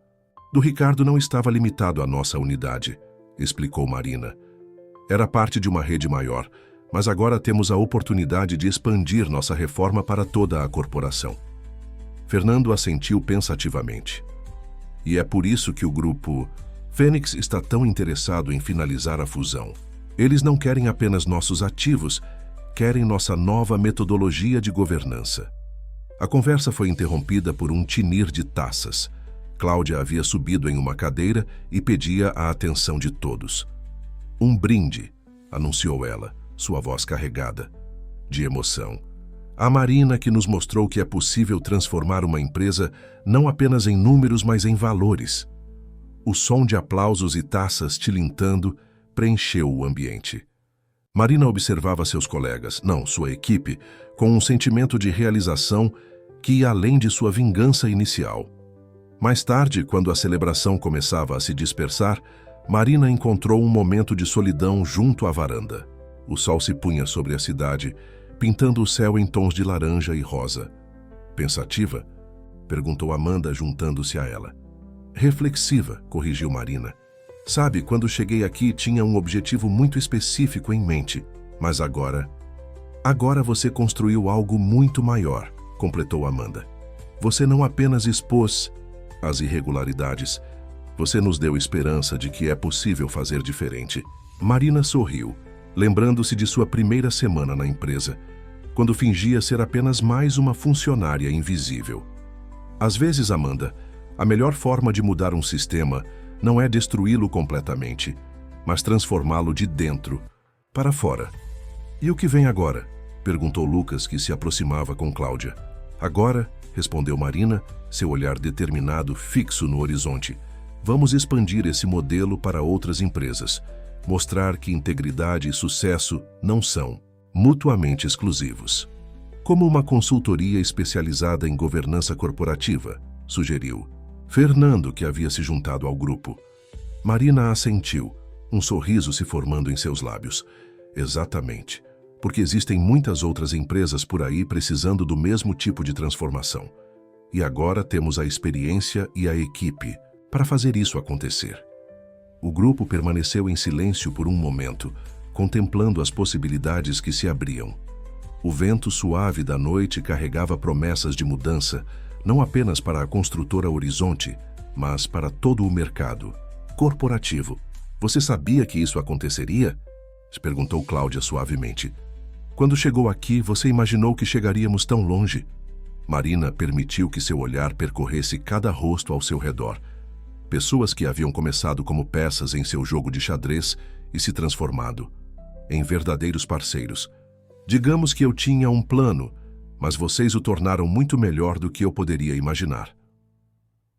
do Ricardo não estava limitado à nossa unidade, explicou Marina. Era parte de uma rede maior, mas agora temos a oportunidade de expandir nossa reforma para toda a corporação. Fernando assentiu pensativamente. E é por isso que o grupo Fênix está tão interessado em finalizar a fusão. Eles não querem apenas nossos ativos, querem nossa nova metodologia de governança. A conversa foi interrompida por um tinir de taças. Cláudia havia subido em uma cadeira e pedia a atenção de todos. Um brinde, anunciou ela, sua voz carregada de emoção. A Marina que nos mostrou que é possível transformar uma empresa não apenas em números, mas em valores. O som de aplausos e taças tilintando preencheu o ambiente. Marina observava seus colegas, não, sua equipe, com um sentimento de realização que ia além de sua vingança inicial. Mais tarde, quando a celebração começava a se dispersar, Marina encontrou um momento de solidão junto à varanda. O sol se punha sobre a cidade, pintando o céu em tons de laranja e rosa. Pensativa? Perguntou Amanda, juntando-se a ela. Reflexiva, corrigiu Marina. Sabe, quando cheguei aqui tinha um objetivo muito específico em mente, mas agora você construiu algo muito maior, completou Amanda. Você não apenas expôs as irregularidades, você nos deu esperança de que é possível fazer diferente. Marina sorriu, lembrando-se de sua primeira semana na empresa, quando fingia ser apenas mais uma funcionária invisível. Às vezes, Amanda, a melhor forma de mudar um sistema não é destruí-lo completamente, mas transformá-lo de dentro para fora. E o que vem agora? Perguntou Lucas, que se aproximava com Cláudia. Agora, respondeu Marina, seu olhar determinado fixo no horizonte. Vamos expandir esse modelo para outras empresas, mostrar que integridade e sucesso não são mutuamente exclusivos. Como uma consultoria especializada em governança corporativa, sugeriu Fernando, que havia se juntado ao grupo. Marina assentiu, um sorriso se formando em seus lábios. Exatamente, porque existem muitas outras empresas por aí precisando do mesmo tipo de transformação. E agora temos a experiência e a equipe para fazer isso acontecer. O grupo permaneceu em silêncio por um momento, contemplando as possibilidades que se abriam. O vento suave da noite carregava promessas de mudança, não apenas para a construtora Horizonte, mas para todo o mercado corporativo. Você sabia que isso aconteceria? Perguntou Cláudia suavemente. Quando chegou aqui, você imaginou que chegaríamos tão longe? Marina permitiu que seu olhar percorresse cada rosto ao seu redor. Pessoas que haviam começado como peças em seu jogo de xadrez e se transformado em verdadeiros parceiros. Digamos que eu tinha um plano, mas vocês o tornaram muito melhor do que eu poderia imaginar.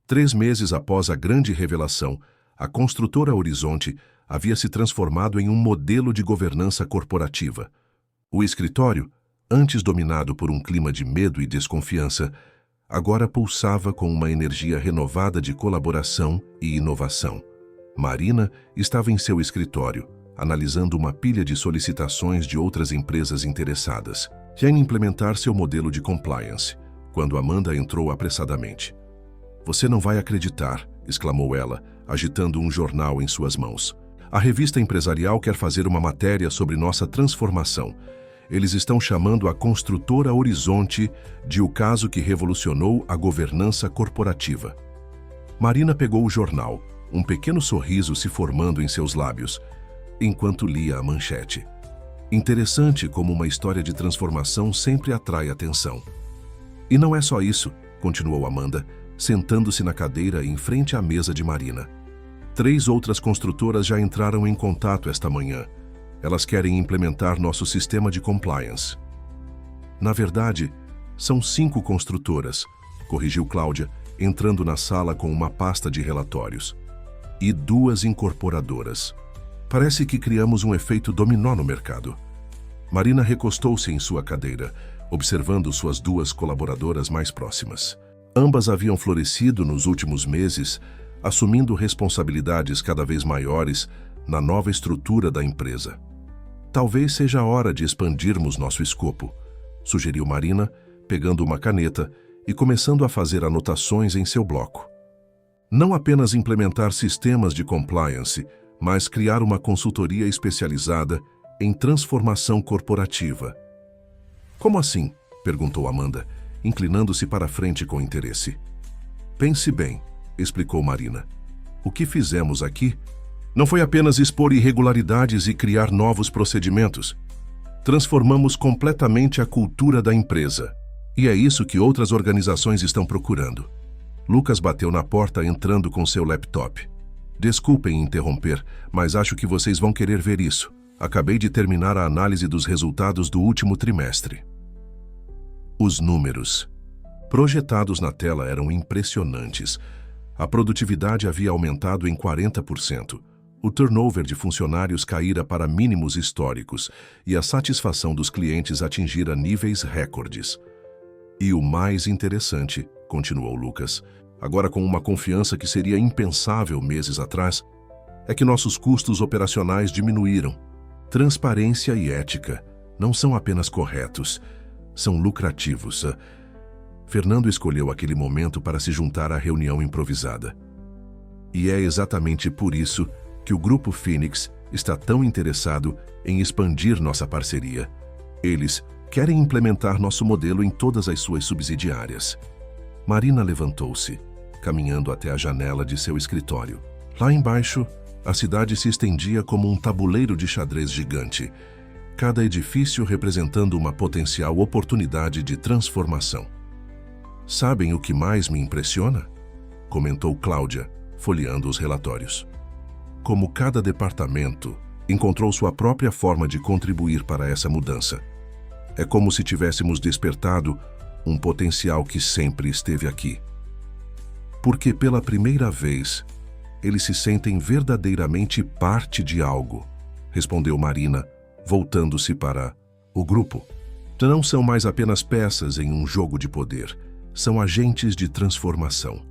3 meses após a grande revelação, a construtora Horizonte havia se transformado em um modelo de governança corporativa. O escritório, antes dominado por um clima de medo e desconfiança, agora pulsava com uma energia renovada de colaboração e inovação. Marina estava em seu escritório, analisando uma pilha de solicitações de outras empresas interessadas em implementar seu modelo de compliance, quando Amanda entrou apressadamente. "Você não vai acreditar", exclamou ela, agitando um jornal em suas mãos. "A revista empresarial quer fazer uma matéria sobre nossa transformação. Eles estão chamando a construtora Horizonte de o caso que revolucionou a governança corporativa." Marina pegou o jornal, um pequeno sorriso se formando em seus lábios, enquanto lia a manchete. Interessante como uma história de transformação sempre atrai atenção. "E não é só isso", continuou Amanda, sentando-se na cadeira em frente à mesa de Marina. "3 outras construtoras já entraram em contato esta manhã. Elas querem implementar nosso sistema de compliance." "Na verdade, são 5 construtoras", corrigiu Cláudia, entrando na sala com uma pasta de relatórios. "E 2 incorporadoras. Parece que criamos um efeito dominó no mercado." Marina recostou-se em sua cadeira, observando suas 2 colaboradoras mais próximas. Ambas haviam florescido nos últimos meses, assumindo responsabilidades cada vez maiores na nova estrutura da empresa. "Talvez seja a hora de expandirmos nosso escopo", sugeriu Marina, pegando uma caneta e começando a fazer anotações em seu bloco. "Não apenas implementar sistemas de compliance, mas criar uma consultoria especializada em transformação corporativa." "Como assim?", perguntou Amanda, inclinando-se para a frente com interesse. "Pense bem", explicou Marina. "O que fizemos aqui não foi apenas expor irregularidades e criar novos procedimentos. Transformamos completamente a cultura da empresa. E é isso que outras organizações estão procurando." Lucas bateu na porta entrando com seu laptop. "Desculpem interromper, mas acho que vocês vão querer ver isso. Acabei de terminar a análise dos resultados do último trimestre." Os números projetados na tela eram impressionantes. A produtividade havia aumentado em 40%. O turnover de funcionários caíra para mínimos históricos e a satisfação dos clientes atingira níveis recordes. "E o mais interessante", continuou Lucas, agora com uma confiança que seria impensável meses atrás, "é que nossos custos operacionais diminuíram. Transparência e ética não são apenas corretos, são lucrativos." Fernando escolheu aquele momento para se juntar à reunião improvisada. "E é exatamente por isso que o Grupo Phoenix está tão interessado em expandir nossa parceria. Eles querem implementar nosso modelo em todas as suas subsidiárias." Marina levantou-se, caminhando até a janela de seu escritório. Lá embaixo, a cidade se estendia como um tabuleiro de xadrez gigante, cada edifício representando uma potencial oportunidade de transformação. "Sabem o que mais me impressiona?", comentou Cláudia, folheando os relatórios. "Como cada departamento encontrou sua própria forma de contribuir para essa mudança. É como se tivéssemos despertado um potencial que sempre esteve aqui. Porque pela primeira vez, eles se sentem verdadeiramente parte de algo", respondeu Marina, voltando-se para o grupo. "Não são mais apenas peças em um jogo de poder, são agentes de transformação."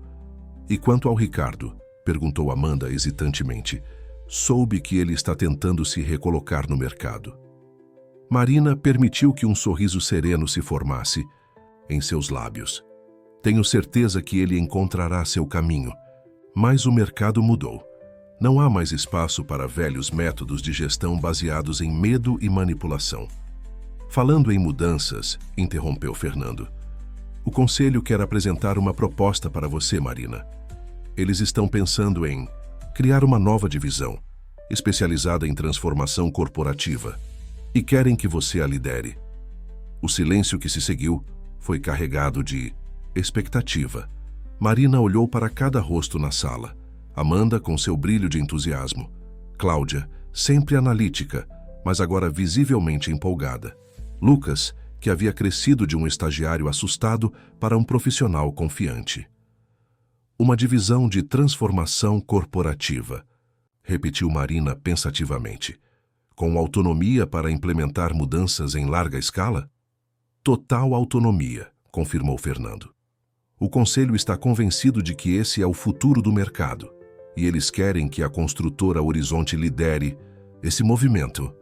"E quanto ao Ricardo?", perguntou Amanda hesitantemente. "Soube que ele está tentando se recolocar no mercado." Marina permitiu que um sorriso sereno se formasse em seus lábios. "Tenho certeza que ele encontrará seu caminho. Mas o mercado mudou. Não há mais espaço para velhos métodos de gestão baseados em medo e manipulação." "Falando em mudanças", interrompeu Fernando, "o Conselho quer apresentar uma proposta para você, Marina. Eles estão pensando em criar uma nova divisão, especializada em transformação corporativa, e querem que você a lidere." O silêncio que se seguiu foi carregado de expectativa. Marina olhou para cada rosto na sala. Amanda com seu brilho de entusiasmo. Cláudia, sempre analítica, mas agora visivelmente empolgada. Lucas, que havia crescido de um estagiário assustado para um profissional confiante. Uma divisão de transformação corporativa, repetiu Marina pensativamente. Com autonomia para implementar mudanças em larga escala? Total autonomia, confirmou Fernando. O Conselho está convencido de que esse é o futuro do mercado, e eles querem que a construtora Horizonte lidere esse movimento.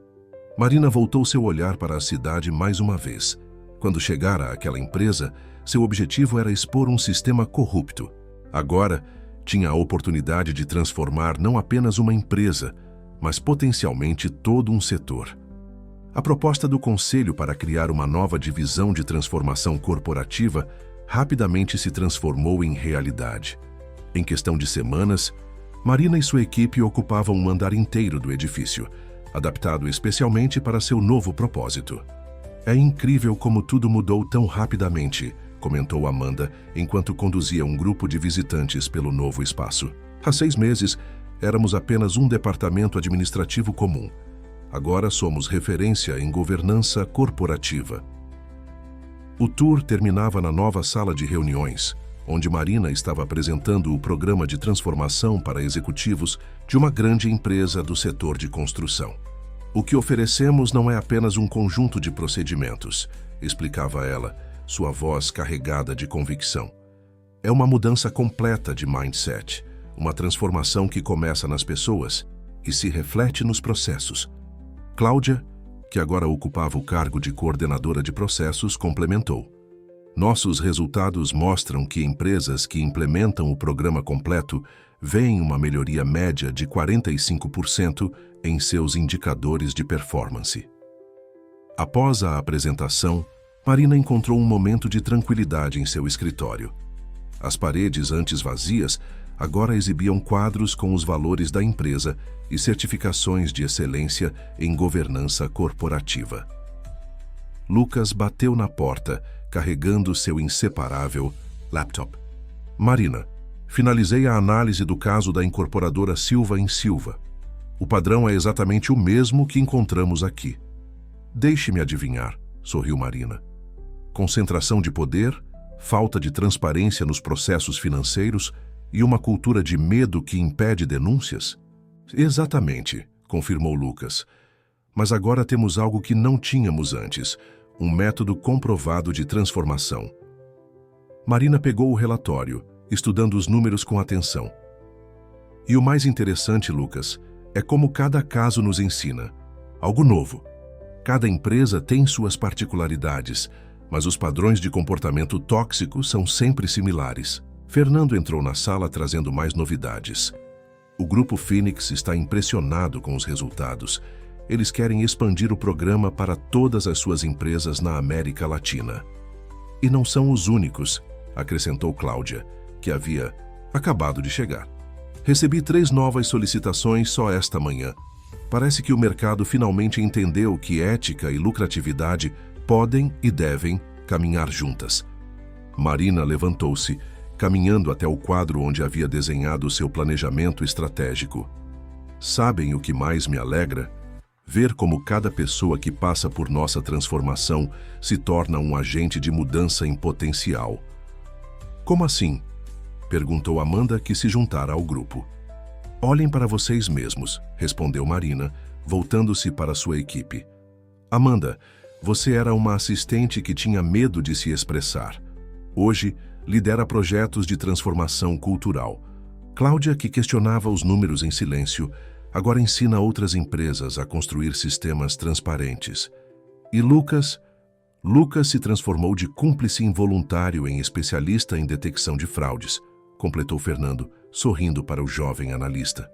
Marina voltou seu olhar para a cidade mais uma vez. Quando chegara àquela empresa, seu objetivo era expor um sistema corrupto. Agora, tinha a oportunidade de transformar não apenas uma empresa, mas potencialmente todo um setor. A proposta do Conselho para criar uma nova divisão de transformação corporativa rapidamente se transformou em realidade. Em questão de semanas, Marina e sua equipe ocupavam um andar inteiro do edifício, adaptado especialmente para seu novo propósito. É incrível como tudo mudou tão rapidamente, comentou Amanda enquanto conduzia um grupo de visitantes pelo novo espaço. Há 6 meses, éramos apenas um departamento administrativo comum. Agora somos referência em governança corporativa. O tour terminava na nova sala de reuniões, onde Marina estava apresentando o programa de transformação para executivos de uma grande empresa do setor de construção. O que oferecemos não é apenas um conjunto de procedimentos, explicava ela, sua voz carregada de convicção. É uma mudança completa de mindset, uma transformação que começa nas pessoas e se reflete nos processos. Cláudia, que agora ocupava o cargo de coordenadora de processos, complementou. Nossos resultados mostram que empresas que implementam o programa completo veem uma melhoria média de 45% em seus indicadores de performance. Após a apresentação, Marina encontrou um momento de tranquilidade em seu escritório. As paredes antes vazias agora exibiam quadros com os valores da empresa e certificações de excelência em governança corporativa. Lucas bateu na porta, carregando seu inseparável laptop. Marina, finalizei a análise do caso da incorporadora Silva & Silva. O padrão é exatamente o mesmo que encontramos aqui. Deixe-me adivinhar, sorriu Marina. Concentração de poder, falta de transparência nos processos financeiros e uma cultura de medo que impede denúncias? Exatamente, confirmou Lucas. Mas agora temos algo que não tínhamos antes, um método comprovado de transformação. Marina pegou o relatório, estudando os números com atenção. E o mais interessante, Lucas, é como cada caso nos ensina algo novo. Cada empresa tem suas particularidades, mas os padrões de comportamento tóxico são sempre similares. Fernando entrou na sala trazendo mais novidades. O Grupo Phoenix está impressionado com os resultados. Eles querem expandir o programa para todas as suas empresas na América Latina. E não são os únicos, acrescentou Cláudia, que havia acabado de chegar. Recebi 3 novas solicitações só esta manhã. Parece que o mercado finalmente entendeu que ética e lucratividade podem e devem caminhar juntas. Marina levantou-se, caminhando até o quadro onde havia desenhado seu planejamento estratégico. Sabem o que mais me alegra? Ver como cada pessoa que passa por nossa transformação se torna um agente de mudança em potencial. Como assim? Perguntou Amanda, que se juntara ao grupo. Olhem para vocês mesmos, respondeu Marina, voltando-se para sua equipe. Amanda, você era uma assistente que tinha medo de se expressar. Hoje, lidera projetos de transformação cultural. Cláudia, que questionava os números em silêncio, agora ensina outras empresas a construir sistemas transparentes. E Lucas se transformou de cúmplice involuntário em especialista em detecção de fraudes, completou Fernando, sorrindo para o jovem analista.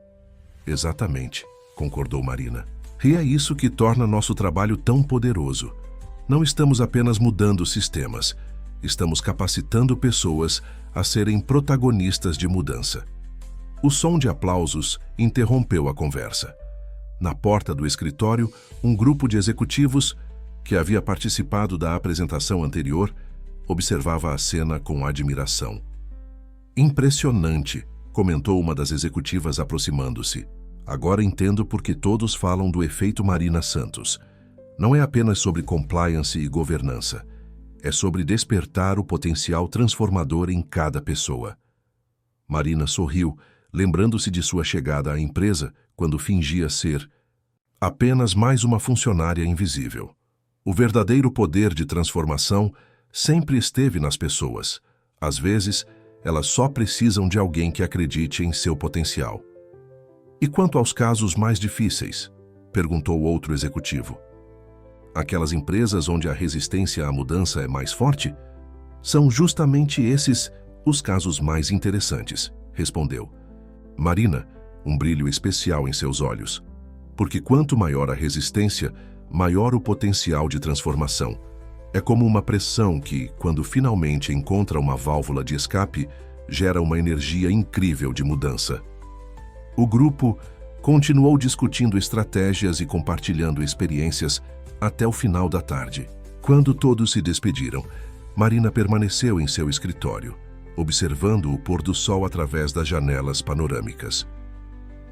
Exatamente, concordou Marina. E é isso que torna nosso trabalho tão poderoso. Não estamos apenas mudando sistemas, estamos capacitando pessoas a serem protagonistas de mudança. O som de aplausos interrompeu a conversa. Na porta do escritório, um grupo de executivos, que havia participado da apresentação anterior, observava a cena com admiração. Impressionante, comentou uma das executivas aproximando-se. Agora entendo por que todos falam do efeito Marina Santos. Não é apenas sobre compliance e governança. É sobre despertar o potencial transformador em cada pessoa. Marina sorriu, lembrando-se de sua chegada à empresa, quando fingia ser apenas mais uma funcionária invisível. O verdadeiro poder de transformação sempre esteve nas pessoas. Às vezes, elas só precisam de alguém que acredite em seu potencial. E quanto aos casos mais difíceis? Perguntou outro executivo. Aquelas empresas onde a resistência à mudança é mais forte? São justamente esses os casos mais interessantes, respondeu. Marina, um brilho especial em seus olhos. Porque quanto maior a resistência, maior o potencial de transformação. É como uma pressão que, quando finalmente encontra uma válvula de escape, gera uma energia incrível de mudança. O grupo continuou discutindo estratégias e compartilhando experiências até o final da tarde. Quando todos se despediram, Marina permaneceu em seu escritório, observando o pôr do sol através das janelas panorâmicas.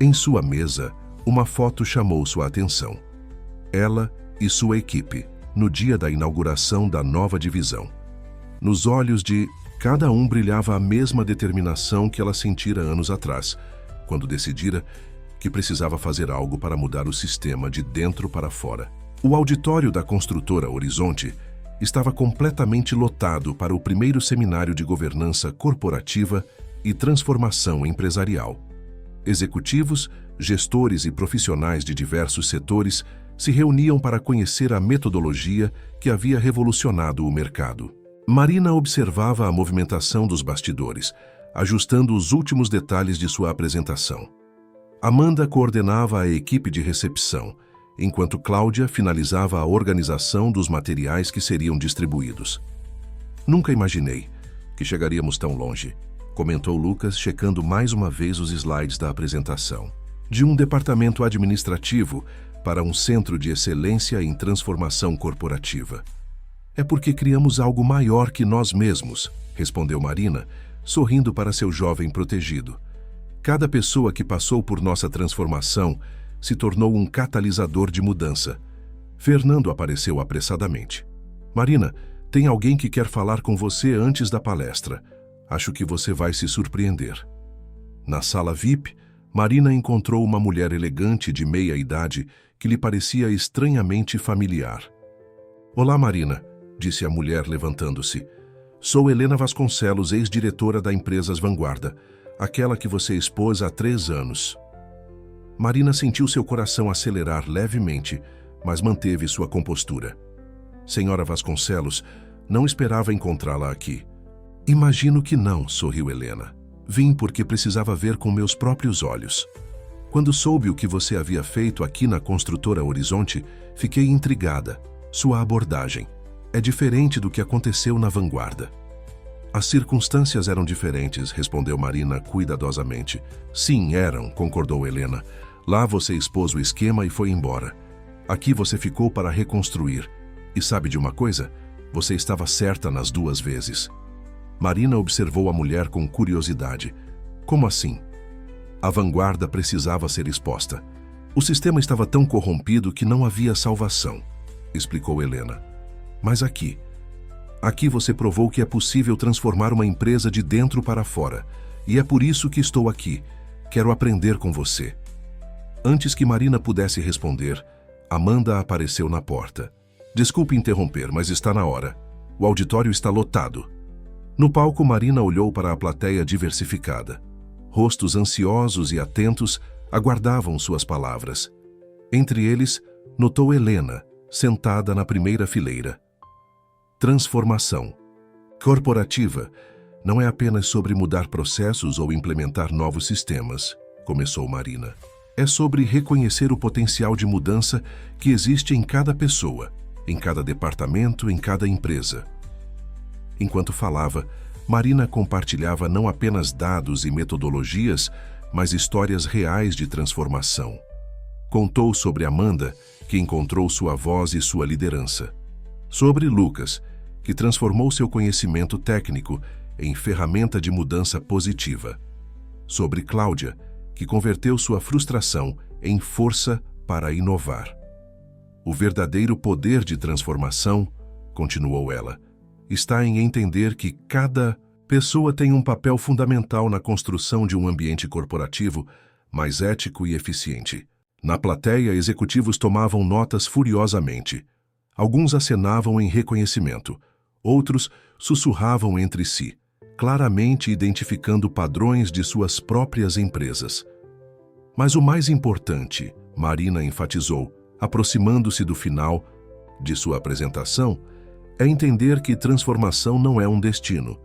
Em sua mesa, uma foto chamou sua atenção. Ela e sua equipe, no dia da inauguração da nova divisão. Nos olhos de cada um brilhava a mesma determinação que ela sentira anos atrás, quando decidira que precisava fazer algo para mudar o sistema de dentro para fora. O auditório da construtora Horizonte estava completamente lotado para o primeiro seminário de governança corporativa e transformação empresarial. Executivos, gestores e profissionais de diversos setores se reuniam para conhecer a metodologia que havia revolucionado o mercado. Marina observava a movimentação dos bastidores, ajustando os últimos detalhes de sua apresentação. Amanda coordenava a equipe de recepção, enquanto Cláudia finalizava a organização dos materiais que seriam distribuídos. Nunca imaginei que chegaríamos tão longe, comentou Lucas, checando mais uma vez os slides da apresentação. De um departamento administrativo para um centro de excelência em transformação corporativa. É porque criamos algo maior que nós mesmos, respondeu Marina, sorrindo para seu jovem protegido. Cada pessoa que passou por nossa transformação se tornou um catalisador de mudança. Fernando apareceu apressadamente. Marina, tem alguém que quer falar com você antes da palestra. Acho que você vai se surpreender. Na sala VIP, Marina encontrou uma mulher elegante de meia idade que lhe parecia estranhamente familiar. Olá, Marina, disse a mulher levantando-se. Sou Helena Vasconcelos, ex-diretora da Empresas Vanguarda, aquela que você expôs há 3 anos. Marina sentiu seu coração acelerar levemente, mas manteve sua compostura. Senhora Vasconcelos, não esperava encontrá-la aqui. Imagino que não, sorriu Helena. Vim porque precisava ver com meus próprios olhos. Quando soube o que você havia feito aqui na construtora Horizonte, fiquei intrigada. Sua abordagem é diferente do que aconteceu na Vanguarda. As circunstâncias eram diferentes, respondeu Marina cuidadosamente. Sim, eram, concordou Helena. Lá você expôs o esquema e foi embora. Aqui você ficou para reconstruir. E sabe de uma coisa? Você estava certa nas 2 vezes. Marina observou a mulher com curiosidade. Como assim? A Vanguarda precisava ser exposta. O sistema estava tão corrompido que não havia salvação, explicou Helena. Mas aqui você provou que é possível transformar uma empresa de dentro para fora. E é por isso que estou aqui. Quero aprender com você. Antes que Marina pudesse responder, Amanda apareceu na porta. Desculpe interromper, mas está na hora. O auditório está lotado. No palco, Marina olhou para a plateia diversificada. Rostos ansiosos e atentos aguardavam suas palavras. Entre eles, notou Helena, sentada na primeira fileira. Transformação corporativa não é apenas sobre mudar processos ou implementar novos sistemas, começou Marina. É sobre reconhecer o potencial de mudança que existe em cada pessoa, em cada departamento, em cada empresa. Enquanto falava, Marina compartilhava não apenas dados e metodologias, mas histórias reais de transformação. Contou sobre Amanda, que encontrou sua voz e sua liderança. Sobre Lucas, que transformou seu conhecimento técnico em ferramenta de mudança positiva. Sobre Cláudia, que converteu sua frustração em força para inovar. O verdadeiro poder de transformação, continuou ela, está em entender que cada pessoa tem um papel fundamental na construção de um ambiente corporativo mais ético e eficiente. Na plateia, executivos tomavam notas furiosamente. Alguns acenavam em reconhecimento, outros sussurravam entre si, claramente identificando padrões de suas próprias empresas. Mas o mais importante, Marina enfatizou, aproximando-se do final de sua apresentação, é entender que transformação não é um destino,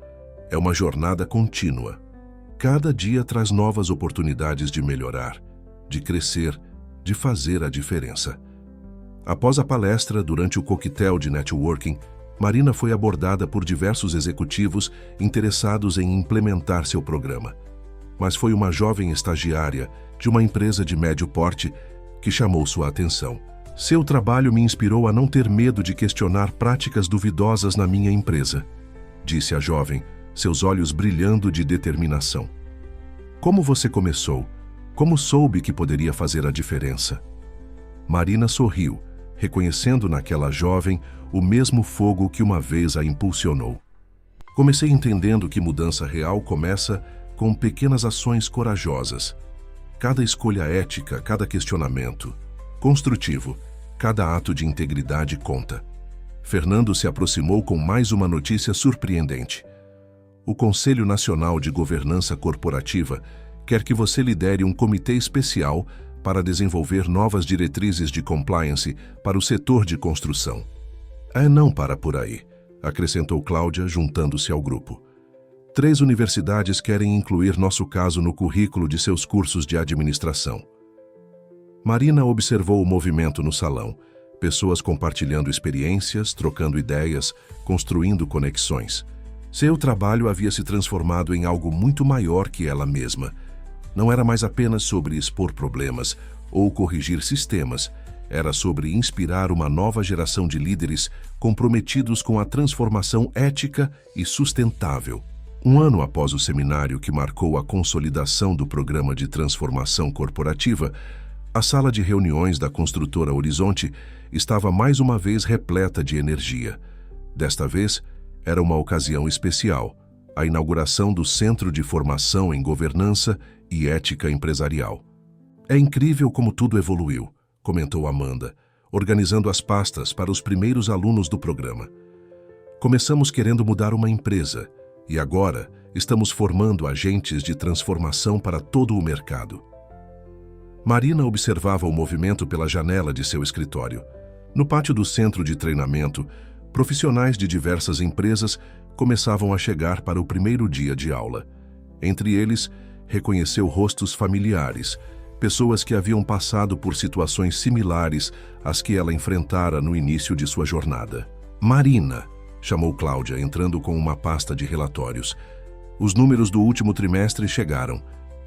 é uma jornada contínua. Cada dia traz novas oportunidades de melhorar, de crescer, de fazer a diferença. Após a palestra, durante o coquetel de networking, Marina foi abordada por diversos executivos interessados em implementar seu programa. Mas foi uma jovem estagiária de uma empresa de médio porte que chamou sua atenção. Seu trabalho me inspirou a não ter medo de questionar práticas duvidosas na minha empresa, disse a jovem, seus olhos brilhando de determinação. Como você começou? Como soube que poderia fazer a diferença? Marina sorriu, reconhecendo naquela jovem o mesmo fogo que uma vez a impulsionou. Comecei entendendo que mudança real começa com pequenas ações corajosas. Cada escolha ética, cada questionamento construtivo, cada ato de integridade conta. Fernando se aproximou com mais uma notícia surpreendente. O Conselho Nacional de Governança Corporativa quer que você lidere um comitê especial para desenvolver novas diretrizes de compliance para o setor de construção. Não para por aí, acrescentou Cláudia, juntando-se ao grupo. 3 universidades querem incluir nosso caso no currículo de seus cursos de administração. Marina observou o movimento no salão, pessoas compartilhando experiências, trocando ideias, construindo conexões. Seu trabalho havia se transformado em algo muito maior que ela mesma. Não era mais apenas sobre expor problemas ou corrigir sistemas, era sobre inspirar uma nova geração de líderes comprometidos com a transformação ética e sustentável. Um ano após o seminário que marcou a consolidação do programa de transformação corporativa, a sala de reuniões da construtora Horizonte estava mais uma vez repleta de energia. Desta vez, era uma ocasião especial, a inauguração do Centro de Formação em Governança e Ética Empresarial. É incrível como tudo evoluiu, comentou Amanda, organizando as pastas para os primeiros alunos do programa. Começamos querendo mudar uma empresa e agora estamos formando agentes de transformação para todo o mercado. Marina observava o movimento pela janela de seu escritório. No pátio do centro de treinamento, profissionais de diversas empresas começavam a chegar para o primeiro dia de aula. Entre eles, reconheceu rostos familiares, pessoas que haviam passado por situações similares às que ela enfrentara no início de sua jornada. Marina, chamou Cláudia, entrando com uma pasta de relatórios. Os números do último trimestre chegaram.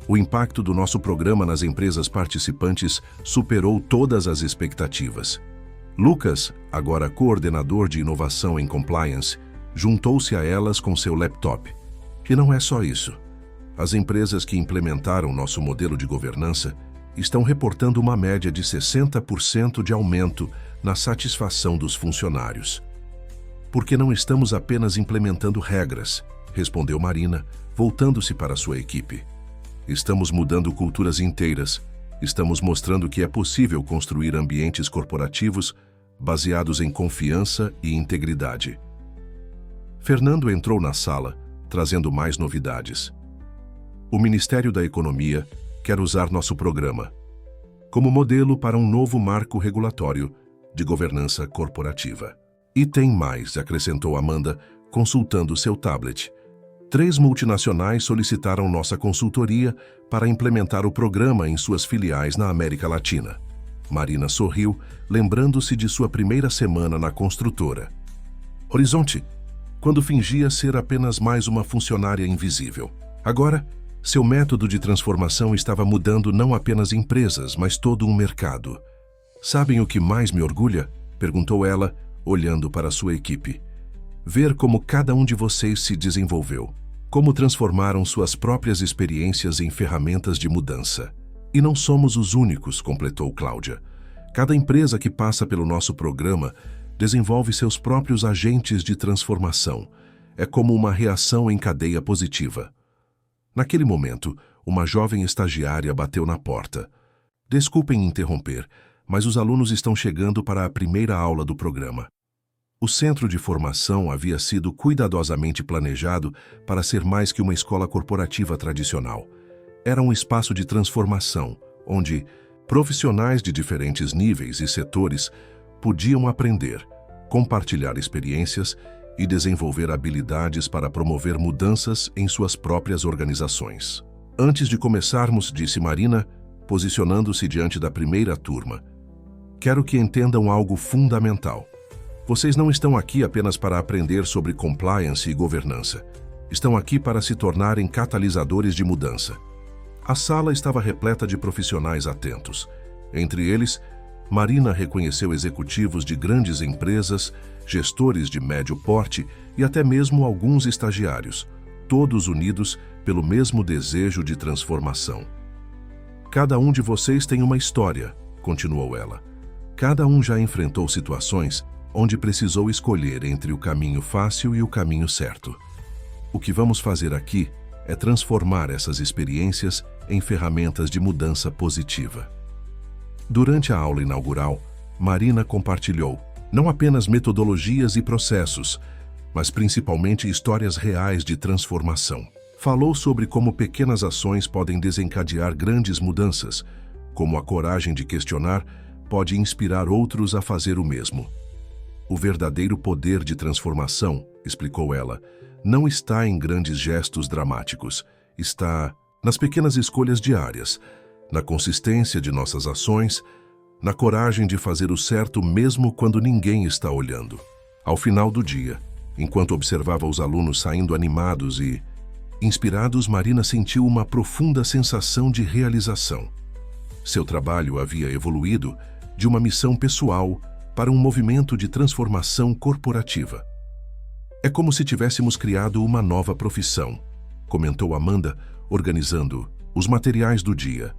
O impacto do nosso programa nas empresas participantes superou todas as expectativas. Lucas, agora coordenador de inovação em compliance, juntou-se a elas com seu laptop. E não é só isso. As empresas que implementaram nosso modelo de governança estão reportando uma média de 60% de aumento na satisfação dos funcionários. Porque não estamos apenas implementando regras, respondeu Marina, voltando-se para sua equipe. Estamos mudando culturas inteiras. Estamos mostrando que é possível construir ambientes corporativos baseados em confiança e integridade. Fernando entrou na sala, trazendo mais novidades. O Ministério da Economia quer usar nosso programa como modelo para um novo marco regulatório de governança corporativa. E tem mais, acrescentou Amanda, consultando seu tablet. 3 multinacionais solicitaram nossa consultoria para implementar o programa em suas filiais na América Latina. Marina sorriu, lembrando-se de sua primeira semana na construtora. Horizonte, quando fingia ser apenas mais uma funcionária invisível. Agora, seu método de transformação estava mudando não apenas empresas, mas todo um mercado. Sabem o que mais me orgulha? Perguntou ela, olhando para sua equipe. Ver como cada um de vocês se desenvolveu, como transformaram suas próprias experiências em ferramentas de mudança. E não somos os únicos, completou Cláudia. Cada empresa que passa pelo nosso programa desenvolve seus próprios agentes de transformação. É como uma reação em cadeia positiva. Naquele momento, uma jovem estagiária bateu na porta. Desculpem interromper, mas os alunos estão chegando para a primeira aula do programa. O centro de formação havia sido cuidadosamente planejado para ser mais que uma escola corporativa tradicional. Era um espaço de transformação, onde profissionais de diferentes níveis e setores podiam aprender, compartilhar experiências e desenvolver habilidades para promover mudanças em suas próprias organizações. Antes de começarmos, disse Marina, posicionando-se diante da primeira turma, quero que entendam algo fundamental. Vocês não estão aqui apenas para aprender sobre compliance e governança. Estão aqui para se tornarem catalisadores de mudança. A sala estava repleta de profissionais atentos. Entre eles, Marina reconheceu executivos de grandes empresas, gestores de médio porte e até mesmo alguns estagiários, todos unidos pelo mesmo desejo de transformação. Cada um de vocês tem uma história, continuou ela. Cada um já enfrentou situações onde precisou escolher entre o caminho fácil e o caminho certo. O que vamos fazer aqui é transformar essas experiências em ferramentas de mudança positiva. Durante a aula inaugural, Marina compartilhou não apenas metodologias e processos, mas principalmente histórias reais de transformação. Falou sobre como pequenas ações podem desencadear grandes mudanças, como a coragem de questionar pode inspirar outros a fazer o mesmo. O verdadeiro poder de transformação, explicou ela, não está em grandes gestos dramáticos, está nas pequenas escolhas diárias, na consistência de nossas ações, na coragem de fazer o certo mesmo quando ninguém está olhando. Ao final do dia, enquanto observava os alunos saindo animados e inspirados, Marina sentiu uma profunda sensação de realização. Seu trabalho havia evoluído de uma missão pessoal para um movimento de transformação corporativa. É como se tivéssemos criado uma nova profissão, comentou Amanda, organizando os materiais do dia.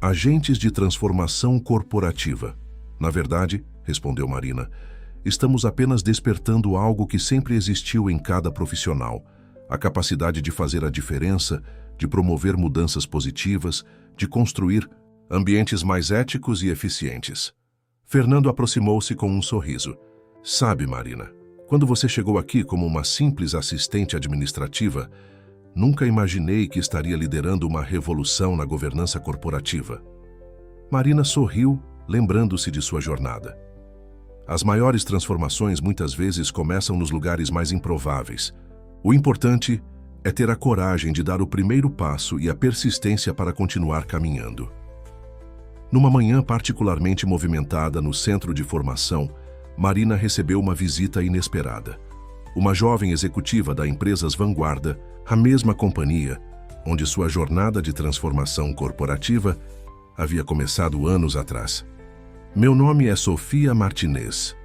Agentes de transformação corporativa. Na verdade, respondeu Marina, estamos apenas despertando algo que sempre existiu em cada profissional, a capacidade de fazer a diferença, de promover mudanças positivas, de construir ambientes mais éticos e eficientes. Fernando aproximou-se com um sorriso. Sabe, Marina, quando você chegou aqui como uma simples assistente administrativa, nunca imaginei que estaria liderando uma revolução na governança corporativa. Marina sorriu, lembrando-se de sua jornada. As maiores transformações muitas vezes começam nos lugares mais improváveis. O importante é ter a coragem de dar o primeiro passo e a persistência para continuar caminhando. Numa manhã particularmente movimentada no centro de formação, Marina recebeu uma visita inesperada. Uma jovem executiva da Empresas Vanguarda, a mesma companhia onde sua jornada de transformação corporativa havia começado anos atrás. Meu nome é Sofia Martinez,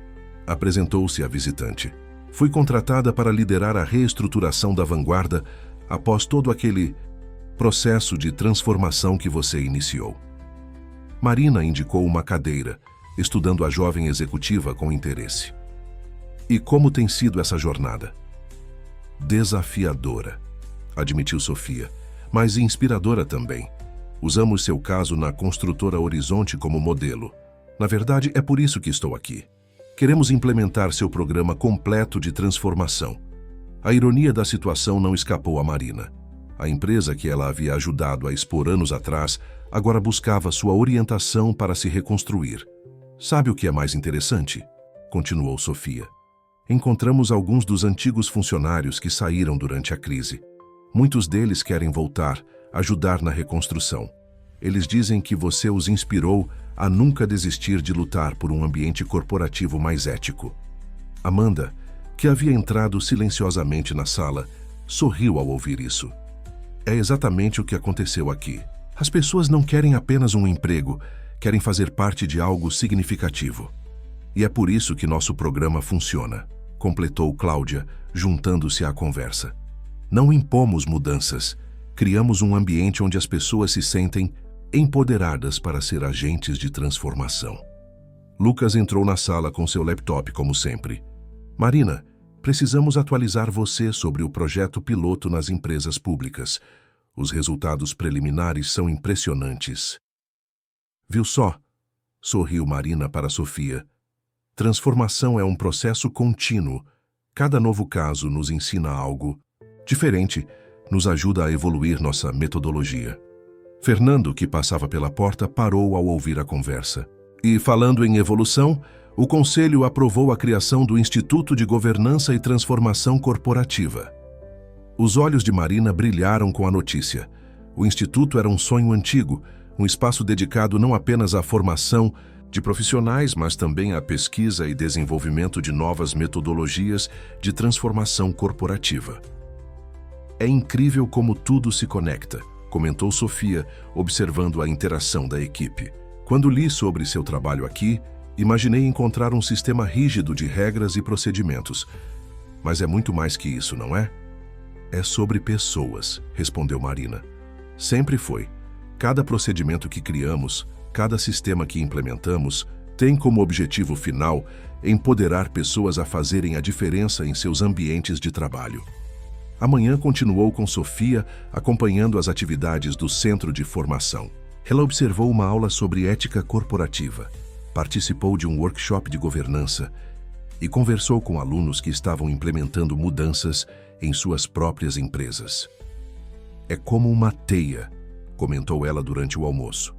apresentou-se a visitante. Fui contratada para liderar a reestruturação da Vanguarda após todo aquele processo de transformação que você iniciou. Marina indicou uma cadeira, estudando a jovem executiva com interesse. E como tem sido essa jornada? Desafiadora, admitiu Sofia, mas inspiradora também. Usamos seu caso na construtora Horizonte como modelo. Na verdade, é por isso que estou aqui. Queremos implementar seu programa completo de transformação. A ironia da situação não escapou a Marina. A empresa que ela havia ajudado a expor anos atrás agora buscava sua orientação para se reconstruir. Sabe o que é mais interessante? Continuou Sofia. Encontramos alguns dos antigos funcionários que saíram durante a crise. Muitos deles querem voltar, ajudar na reconstrução. Eles dizem que você os inspirou a nunca desistir de lutar por um ambiente corporativo mais ético. Amanda, que havia entrado silenciosamente na sala, sorriu ao ouvir isso. É exatamente o que aconteceu aqui. As pessoas não querem apenas um emprego, querem fazer parte de algo significativo. E é por isso que nosso programa funciona, completou Cláudia, juntando-se à conversa. Não impomos mudanças, criamos um ambiente onde as pessoas se sentem empoderadas para ser agentes de transformação. Lucas entrou na sala com seu laptop, como sempre. Marina, precisamos atualizar você sobre o projeto piloto nas empresas públicas. Os resultados preliminares são impressionantes. Viu só? Sorriu Marina para Sofia. Transformação é um processo contínuo. Cada novo caso nos ensina algo diferente, nos ajuda a evoluir nossa metodologia. Fernando, que passava pela porta, parou ao ouvir a conversa. E, falando em evolução, o Conselho aprovou a criação do Instituto de Governança e Transformação Corporativa. Os olhos de Marina brilharam com a notícia. O Instituto era um sonho antigo, um espaço dedicado não apenas à formação de profissionais, mas também à pesquisa e desenvolvimento de novas metodologias de transformação corporativa. É incrível como tudo se conecta, comentou Sofia, observando a interação da equipe. Quando li sobre seu trabalho aqui, imaginei encontrar um sistema rígido de regras e procedimentos. Mas é muito mais que isso, não é? É sobre pessoas, respondeu Marina. Sempre foi. Cada procedimento que criamos, cada sistema que implementamos, tem como objetivo final empoderar pessoas a fazerem a diferença em seus ambientes de trabalho. Amanhã continuou com Sofia, acompanhando as atividades do Centro de Formação. Ela observou uma aula sobre ética corporativa, participou de um workshop de governança e conversou com alunos que estavam implementando mudanças em suas próprias empresas. É como uma teia, comentou ela durante o almoço.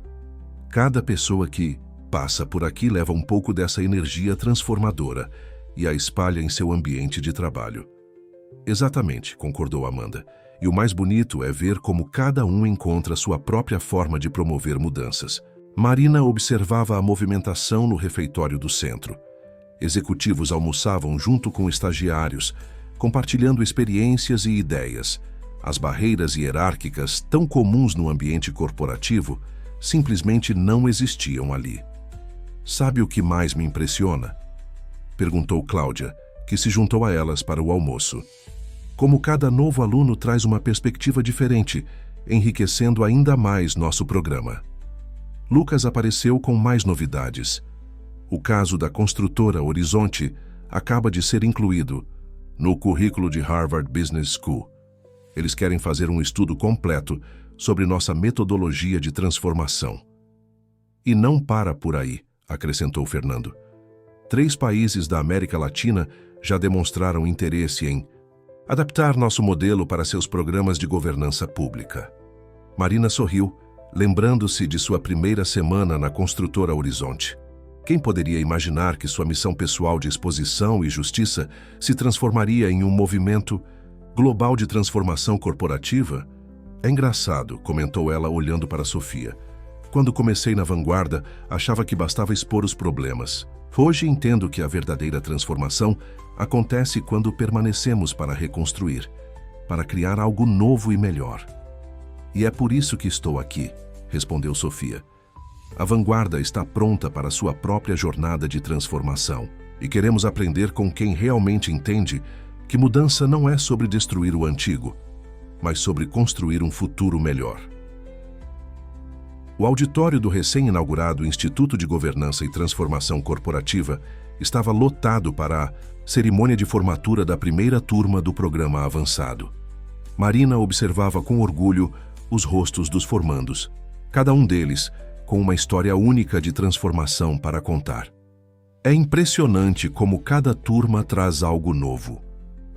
Cada pessoa que passa por aqui leva um pouco dessa energia transformadora e a espalha em seu ambiente de trabalho. Exatamente, concordou Amanda. E o mais bonito é ver como cada um encontra sua própria forma de promover mudanças. Marina observava a movimentação no refeitório do centro. Executivos almoçavam junto com estagiários, compartilhando experiências e ideias. As barreiras hierárquicas, tão comuns no ambiente corporativo, simplesmente não existiam ali. Sabe o que mais me impressiona? Perguntou Cláudia, que se juntou a elas para o almoço. Como cada novo aluno traz uma perspectiva diferente, enriquecendo ainda mais nosso programa. Lucas apareceu com mais novidades. O caso da construtora Horizonte acaba de ser incluído no currículo de Harvard Business School. Eles querem fazer um estudo completo sobre nossa metodologia de transformação. E não para por aí, acrescentou Fernando. 3 países da América Latina já demonstraram interesse em adaptar nosso modelo para seus programas de governança pública. Marina sorriu, lembrando-se de sua primeira semana na construtora Horizonte. Quem poderia imaginar que sua missão pessoal de exposição e justiça se transformaria em um movimento global de transformação corporativa? É engraçado, comentou ela olhando para Sofia. Quando comecei na vanguarda, achava que bastava expor os problemas. Hoje entendo que a verdadeira transformação acontece quando permanecemos para reconstruir, para criar algo novo e melhor. E é por isso que estou aqui, respondeu Sofia. A vanguarda está pronta para sua própria jornada de transformação e queremos aprender com quem realmente entende que mudança não é sobre destruir o antigo, mas sobre construir um futuro melhor. O auditório do recém-inaugurado Instituto de Governança e Transformação Corporativa estava lotado para a cerimônia de formatura da primeira turma do programa avançado. Marina observava com orgulho os rostos dos formandos, cada um deles com uma história única de transformação para contar. É impressionante como cada turma traz algo novo,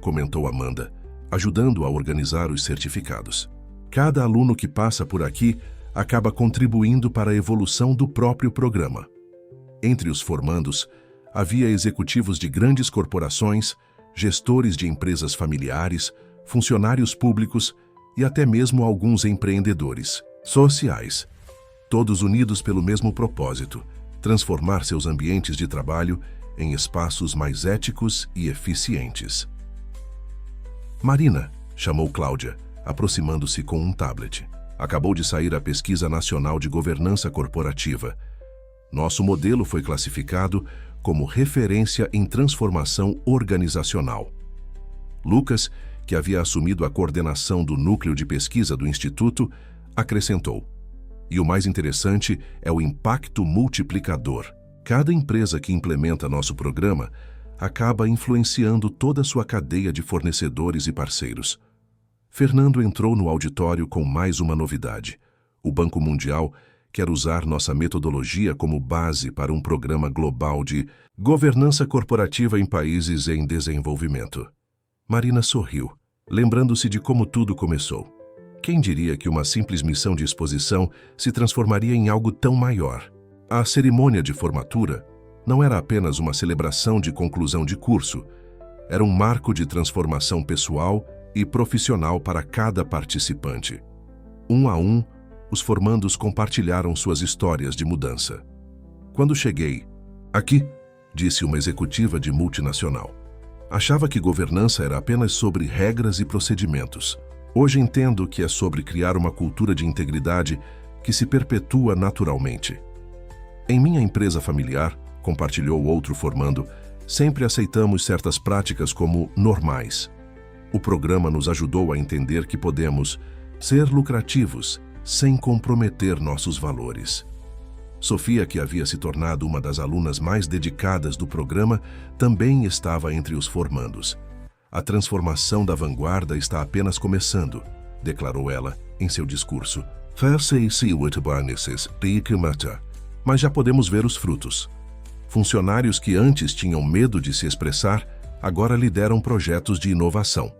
comentou Amanda, ajudando a organizar os certificados. Cada aluno que passa por aqui acaba contribuindo para a evolução do próprio programa. Entre os formandos, havia executivos de grandes corporações, gestores de empresas familiares, funcionários públicos e até mesmo alguns empreendedores sociais, todos unidos pelo mesmo propósito: transformar seus ambientes de trabalho em espaços mais éticos e eficientes. Marina, chamou Cláudia, aproximando-se com um tablet. Acabou de sair a Pesquisa Nacional de Governança Corporativa. Nosso modelo foi classificado como referência em transformação organizacional. Lucas, que havia assumido a coordenação do núcleo de pesquisa do Instituto, acrescentou: e o mais interessante é o impacto multiplicador. Cada empresa que implementa nosso programa acaba influenciando toda a sua cadeia de fornecedores e parceiros. Fernando entrou no auditório com mais uma novidade. O Banco Mundial quer usar nossa metodologia como base para um programa global de governança corporativa em países em desenvolvimento. Marina sorriu, lembrando-se de como tudo começou. Quem diria que uma simples missão de exposição se transformaria em algo tão maior? A cerimônia de formatura não era apenas uma celebração de conclusão de curso, era um marco de transformação pessoal e profissional para cada participante. Um a um, os formandos compartilharam suas histórias de mudança. Quando cheguei, aqui, disse uma executiva de multinacional, achava que governança era apenas sobre regras e procedimentos. Hoje entendo que é sobre criar uma cultura de integridade que se perpetua naturalmente. Em minha empresa familiar, compartilhou outro formando, sempre aceitamos certas práticas como normais. O programa nos ajudou a entender que podemos ser lucrativos sem comprometer nossos valores. Sofia, que havia se tornado uma das alunas mais dedicadas do programa, também estava entre os formandos. A transformação da vanguarda está apenas começando, declarou ela em seu discurso. Mas já podemos ver os frutos. Funcionários que antes tinham medo de se expressar, agora lideram projetos de inovação.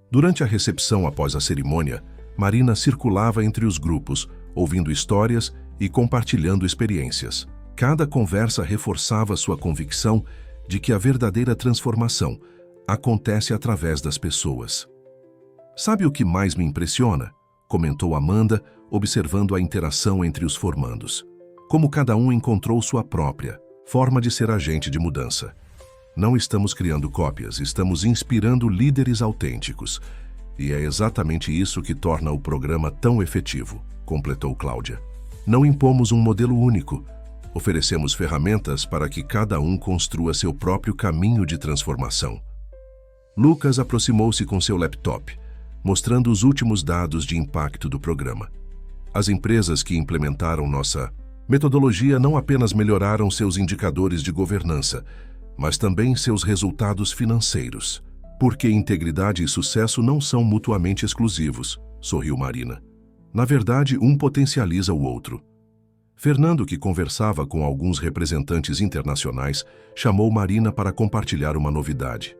Durante a recepção após a cerimônia, Marina circulava entre os grupos, ouvindo histórias e compartilhando experiências. Cada conversa reforçava sua convicção de que a verdadeira transformação acontece através das pessoas. Sabe o que mais me impressiona? Comentou Amanda, observando a interação entre os formandos. Como cada um encontrou sua própria forma de ser agente de mudança. Não estamos criando cópias, estamos inspirando líderes autênticos. E é exatamente isso que torna o programa tão efetivo, completou Cláudia. Não impomos um modelo único. Oferecemos ferramentas para que cada um construa seu próprio caminho de transformação. Lucas aproximou-se com seu laptop, mostrando os últimos dados de impacto do programa. As empresas que implementaram nossa metodologia não apenas melhoraram seus indicadores de governança, mas também seus resultados financeiros. Porque integridade e sucesso não são mutuamente exclusivos, sorriu Marina. Na verdade, um potencializa o outro. Fernando, que conversava com alguns representantes internacionais, chamou Marina para compartilhar uma novidade.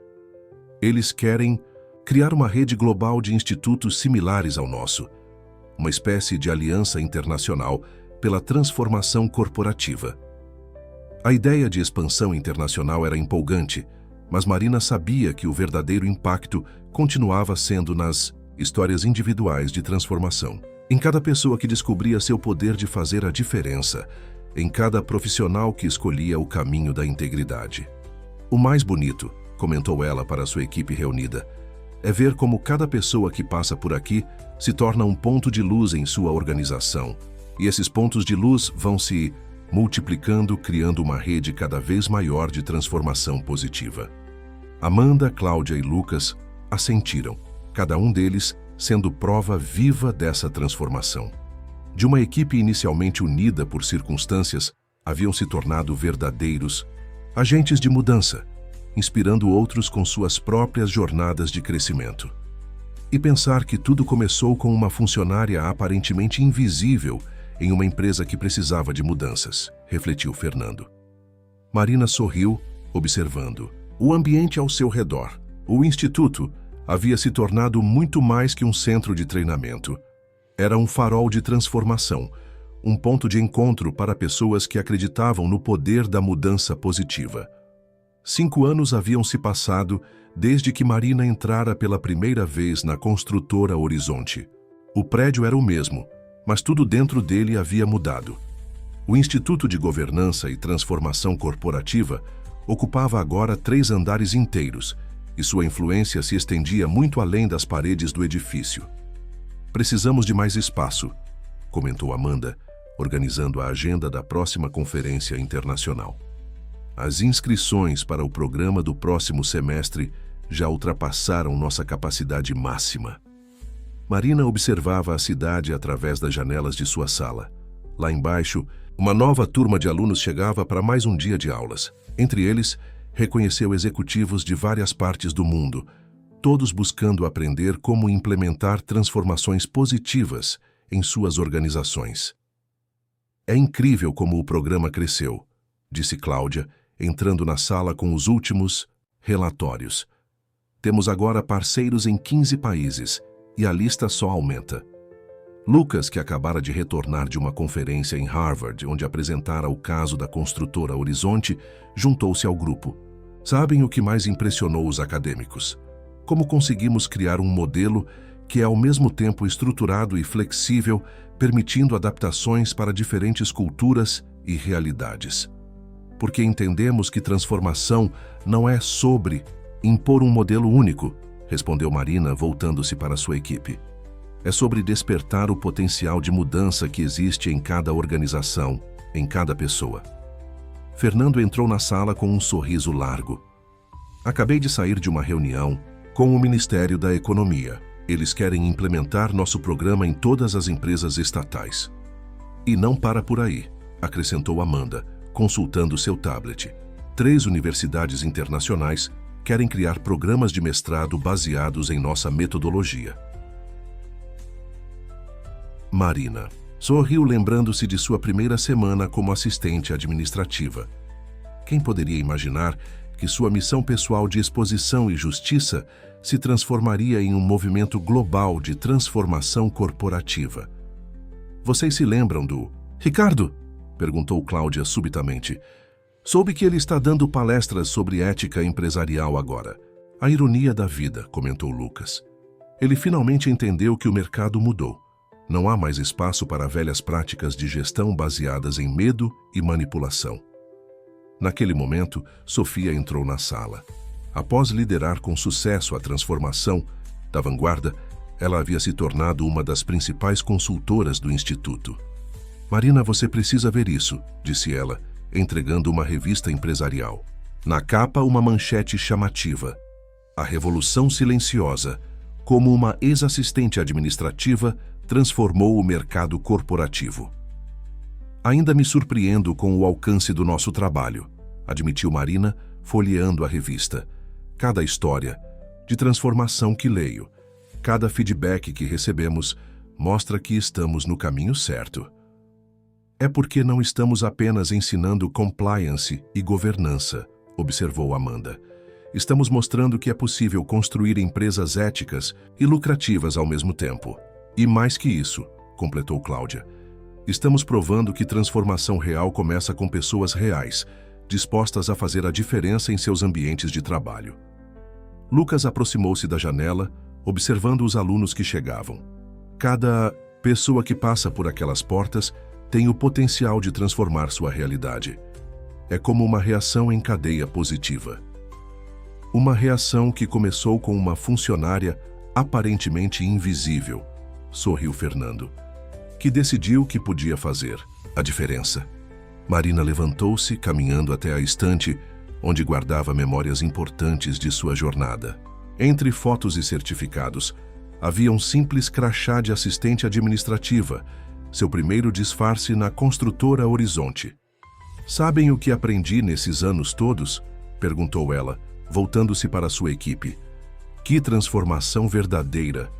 Eles querem criar uma rede global de institutos similares ao nosso, uma espécie de aliança internacional pela transformação corporativa. A ideia de expansão internacional era empolgante, mas Marina sabia que o verdadeiro impacto continuava sendo nas histórias individuais de transformação. Em cada pessoa que descobria seu poder de fazer a diferença, em cada profissional que escolhia o caminho da integridade. O mais bonito, comentou ela para sua equipe reunida, é ver como cada pessoa que passa por aqui se torna um ponto de luz em sua organização. E esses pontos de luz vão se multiplicando, criando uma rede cada vez maior de transformação positiva. Amanda, Cláudia e Lucas assentiram, cada um deles sendo prova viva dessa transformação. De uma equipe inicialmente unida por circunstâncias, haviam se tornado verdadeiros agentes de mudança, inspirando outros com suas próprias jornadas de crescimento. E pensar que tudo começou com uma funcionária aparentemente invisível em uma empresa que precisava de mudanças, refletiu Fernando. Marina sorriu, observando o ambiente ao seu redor. O instituto havia se tornado muito mais que um centro de treinamento. Era um farol de transformação, um ponto de encontro para pessoas que acreditavam no poder da mudança positiva. 5 anos haviam se passado desde que Marina entrara pela primeira vez na construtora Horizonte. O prédio era o mesmo, mas tudo dentro dele havia mudado. O Instituto de Governança e Transformação Corporativa ocupava agora 3 andares inteiros, e sua influência se estendia muito além das paredes do edifício. Precisamos de mais espaço, comentou Amanda, organizando a agenda da próxima conferência internacional. As inscrições para o programa do próximo semestre já ultrapassaram nossa capacidade máxima. Marina observava a cidade através das janelas de sua sala. Lá embaixo, uma nova turma de alunos chegava para mais um dia de aulas. Entre eles, reconheceu executivos de várias partes do mundo, todos buscando aprender como implementar transformações positivas em suas organizações. É incrível como o programa cresceu, disse Cláudia, entrando na sala com os últimos relatórios. Temos agora parceiros em 15 países e a lista só aumenta. Lucas, que acabara de retornar de uma conferência em Harvard, onde apresentara o caso da construtora Horizonte, juntou-se ao grupo. Sabem o que mais impressionou os acadêmicos? Como conseguimos criar um modelo que é ao mesmo tempo estruturado e flexível, permitindo adaptações para diferentes culturas e realidades. Porque entendemos que transformação não é sobre impor um modelo único, respondeu Marina, voltando-se para sua equipe. É sobre despertar o potencial de mudança que existe em cada organização, em cada pessoa. Fernando entrou na sala com um sorriso largo. Acabei de sair de uma reunião com o Ministério da Economia. Eles querem implementar nosso programa em todas as empresas estatais. E não para por aí, acrescentou Amanda, consultando seu tablet. 3 universidades internacionais querem criar programas de mestrado baseados em nossa metodologia. Marina sorriu, lembrando-se de sua primeira semana como assistente administrativa. Quem poderia imaginar que sua missão pessoal de exposição e justiça se transformaria em um movimento global de transformação corporativa? Vocês se lembram do Ricardo? Perguntou Cláudia subitamente. Soube que ele está dando palestras sobre ética empresarial agora. A ironia da vida, comentou Lucas. Ele finalmente entendeu que o mercado mudou. Não há mais espaço para velhas práticas de gestão baseadas em medo e manipulação. Naquele momento, Sofia entrou na sala. Após liderar com sucesso a transformação da vanguarda, ela havia se tornado uma das principais consultoras do Instituto. Marina, você precisa ver isso, disse ela, entregando uma revista empresarial. Na capa, uma manchete chamativa. A Revolução Silenciosa, como uma ex-assistente administrativa, transformou o mercado corporativo. Ainda me surpreendo com o alcance do nosso trabalho, admitiu Marina, folheando a revista. Cada história de transformação que leio, cada feedback que recebemos, mostra que estamos no caminho certo. É porque não estamos apenas ensinando compliance e governança, observou Amanda. Estamos mostrando que é possível construir empresas éticas e lucrativas ao mesmo tempo. E mais que isso, completou Cláudia, estamos provando que transformação real começa com pessoas reais, dispostas a fazer a diferença em seus ambientes de trabalho. Lucas aproximou-se da janela, observando os alunos que chegavam. Cada pessoa que passa por aquelas portas tem o potencial de transformar sua realidade. É como uma reação em cadeia positiva. Uma reação que começou com uma funcionária aparentemente invisível, sorriu Fernando, que decidiu que podia fazer a diferença. Marina levantou-se, caminhando até a estante, onde guardava memórias importantes de sua jornada. Entre fotos e certificados, havia um simples crachá de assistente administrativa, seu primeiro disfarce na construtora Horizonte. Sabem o que aprendi nesses anos todos? Perguntou ela, voltando-se para sua equipe. Que transformação verdadeira!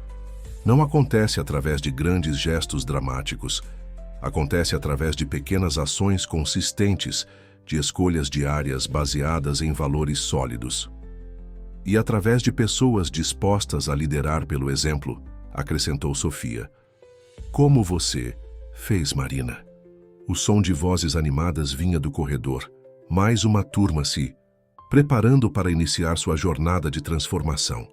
Não acontece através de grandes gestos dramáticos. Acontece através de pequenas ações consistentes, de escolhas diárias baseadas em valores sólidos. E através de pessoas dispostas a liderar pelo exemplo, acrescentou Sofia. Como você fez, Marina? O som de vozes animadas vinha do corredor. Mais uma turma se preparando para iniciar sua jornada de transformação.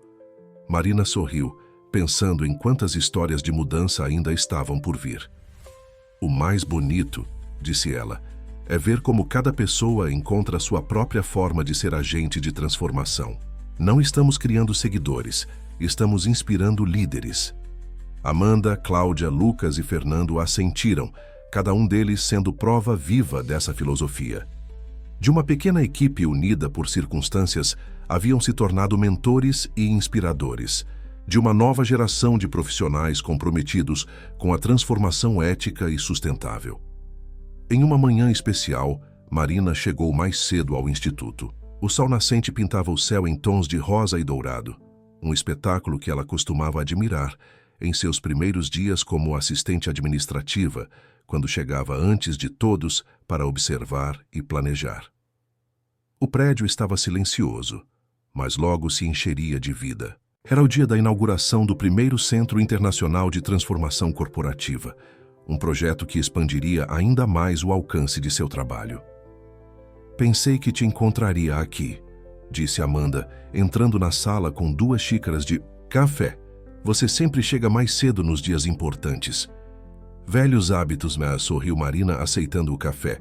Marina sorriu, pensando em quantas histórias de mudança ainda estavam por vir. O mais bonito, disse ela, é ver como cada pessoa encontra sua própria forma de ser agente de transformação. Não estamos criando seguidores, estamos inspirando líderes. Amanda, Cláudia, Lucas e Fernando assentiram, cada um deles sendo prova viva dessa filosofia. De uma pequena equipe unida por circunstâncias, haviam se tornado mentores e inspiradores, de uma nova geração de profissionais comprometidos com a transformação ética e sustentável. Em uma manhã especial, Marina chegou mais cedo ao instituto. O sol nascente pintava o céu em tons de rosa e dourado. um espetáculo que ela costumava admirar em seus primeiros dias como assistente administrativa, quando chegava antes de todos para observar e planejar. O prédio estava silencioso, mas logo se encheria de vida. Era o dia da inauguração do primeiro Centro Internacional de Transformação Corporativa, um projeto que expandiria ainda mais o alcance de seu trabalho. Pensei que te encontraria aqui, disse Amanda, entrando na sala com 2 xícaras de café. Você sempre chega mais cedo nos dias importantes. Velhos hábitos, mas sorriu Marina, aceitando o café.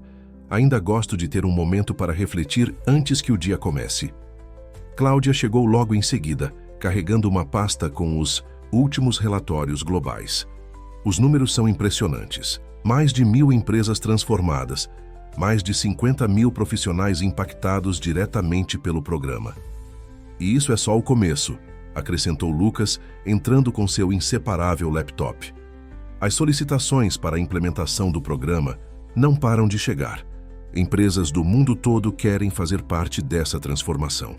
Ainda gosto de ter um momento para refletir antes que o dia comece. Cláudia chegou logo em seguida, carregando uma pasta com os últimos relatórios globais. Os números são impressionantes. Mais de 1.000 empresas transformadas, mais de 50.000 profissionais impactados diretamente pelo programa. E isso é só o começo, acrescentou Lucas, entrando com seu inseparável laptop. As solicitações para a implementação do programa não param de chegar. Empresas do mundo todo querem fazer parte dessa transformação.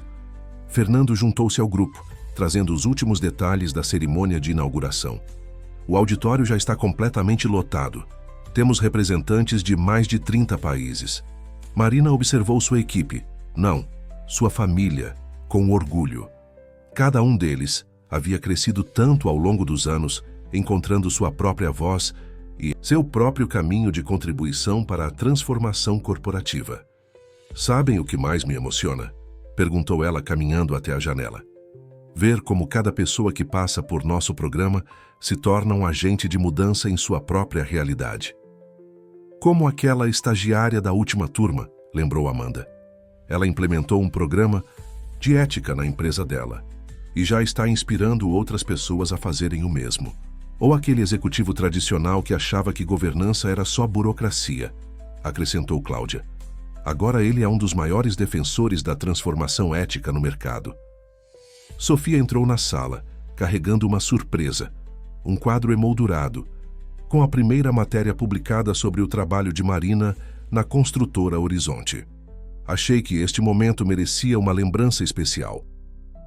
Fernando juntou-se ao grupo, trazendo os últimos detalhes da cerimônia de inauguração. O auditório já está completamente lotado. Temos representantes de mais de 30 países. Marina observou sua equipe, não, sua família, com orgulho. Cada um deles havia crescido tanto ao longo dos anos, encontrando sua própria voz e seu próprio caminho de contribuição para a transformação corporativa. Sabem o que mais me emociona? Perguntou ela, caminhando até a janela. Ver como cada pessoa que passa por nosso programa se torna um agente de mudança em sua própria realidade. Como aquela estagiária da última turma, lembrou Amanda. Ela implementou um programa de ética na empresa dela e já está inspirando outras pessoas a fazerem o mesmo. Ou aquele executivo tradicional que achava que governança era só burocracia, acrescentou Cláudia. Agora ele é um dos maiores defensores da transformação ética no mercado. Sofia entrou na sala, carregando uma surpresa, um quadro emoldurado, com a primeira matéria publicada sobre o trabalho de Marina na construtora Horizonte. Achei que este momento merecia uma lembrança especial.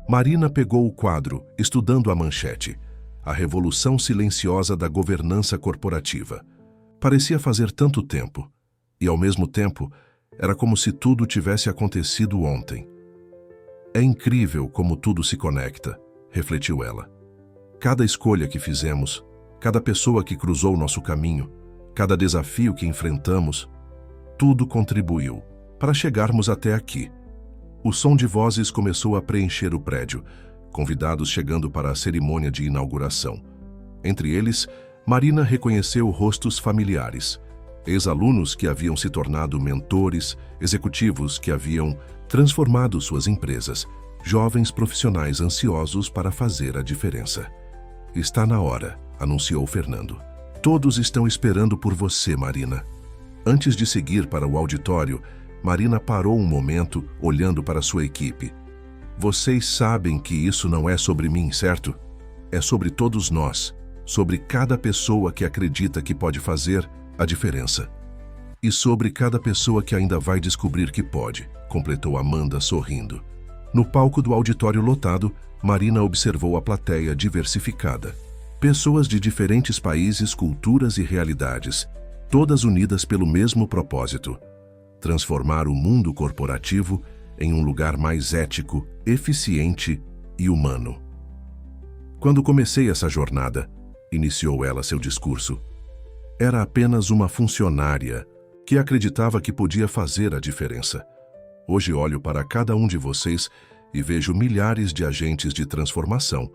Marina pegou o quadro, estudando a manchete. A revolução silenciosa da governança corporativa. Parecia fazer tanto tempo, e ao mesmo tempo, era como se tudo tivesse acontecido ontem. É incrível como tudo se conecta, refletiu ela. Cada escolha que fizemos, cada pessoa que cruzou nosso caminho, cada desafio que enfrentamos, tudo contribuiu para chegarmos até aqui. O som de vozes começou a preencher o prédio, convidados chegando para a cerimônia de inauguração. Entre eles, Marina reconheceu rostos familiares, ex-alunos que haviam se tornado mentores, executivos que haviam transformado suas empresas, jovens profissionais ansiosos para fazer a diferença. Está na hora, anunciou Fernando. Todos estão esperando por você, Marina. Antes de seguir para o auditório, Marina parou um momento, olhando para sua equipe. Vocês sabem que isso não é sobre mim, certo? É sobre todos nós, sobre cada pessoa que acredita que pode fazer a diferença. E sobre cada pessoa que ainda vai descobrir que pode, completou Amanda, sorrindo. No palco do auditório lotado, Marina observou a plateia diversificada. Pessoas de diferentes países, culturas e realidades, todas unidas pelo mesmo propósito: transformar o mundo corporativo em um lugar mais ético, eficiente e humano. Quando comecei essa jornada, iniciou ela seu discurso, era apenas uma funcionária que acreditava que podia fazer a diferença. Hoje olho para cada um de vocês e vejo milhares de agentes de transformação,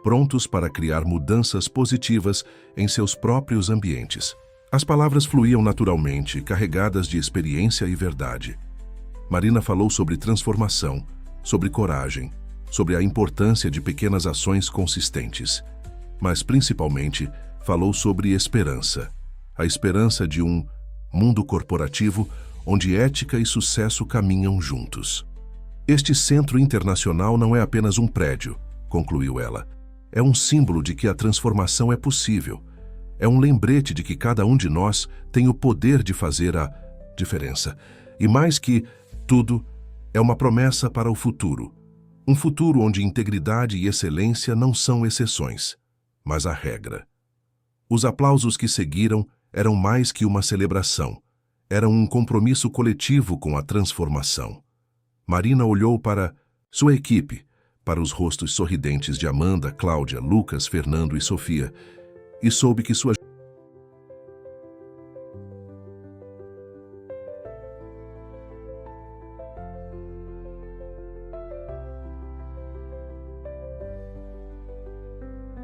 prontos para criar mudanças positivas em seus próprios ambientes. As palavras fluíam naturalmente, carregadas de experiência e verdade. Marina falou sobre transformação, sobre coragem, sobre a importância de pequenas ações consistentes. Mas, principalmente, falou sobre esperança. A esperança de um mundo corporativo onde ética e sucesso caminham juntos. Este centro internacional não é apenas um prédio, concluiu ela. É um símbolo de que a transformação é possível. É um lembrete de que cada um de nós tem o poder de fazer a diferença. E mais que tudo, é uma promessa para o futuro. Um futuro onde integridade e excelência não são exceções, mas a regra. Os aplausos que seguiram eram mais que uma celebração. Eram um compromisso coletivo com a transformação. Marina olhou para sua equipe, para os rostos sorridentes de Amanda, Cláudia, Lucas, Fernando e Sofia, e soube que sua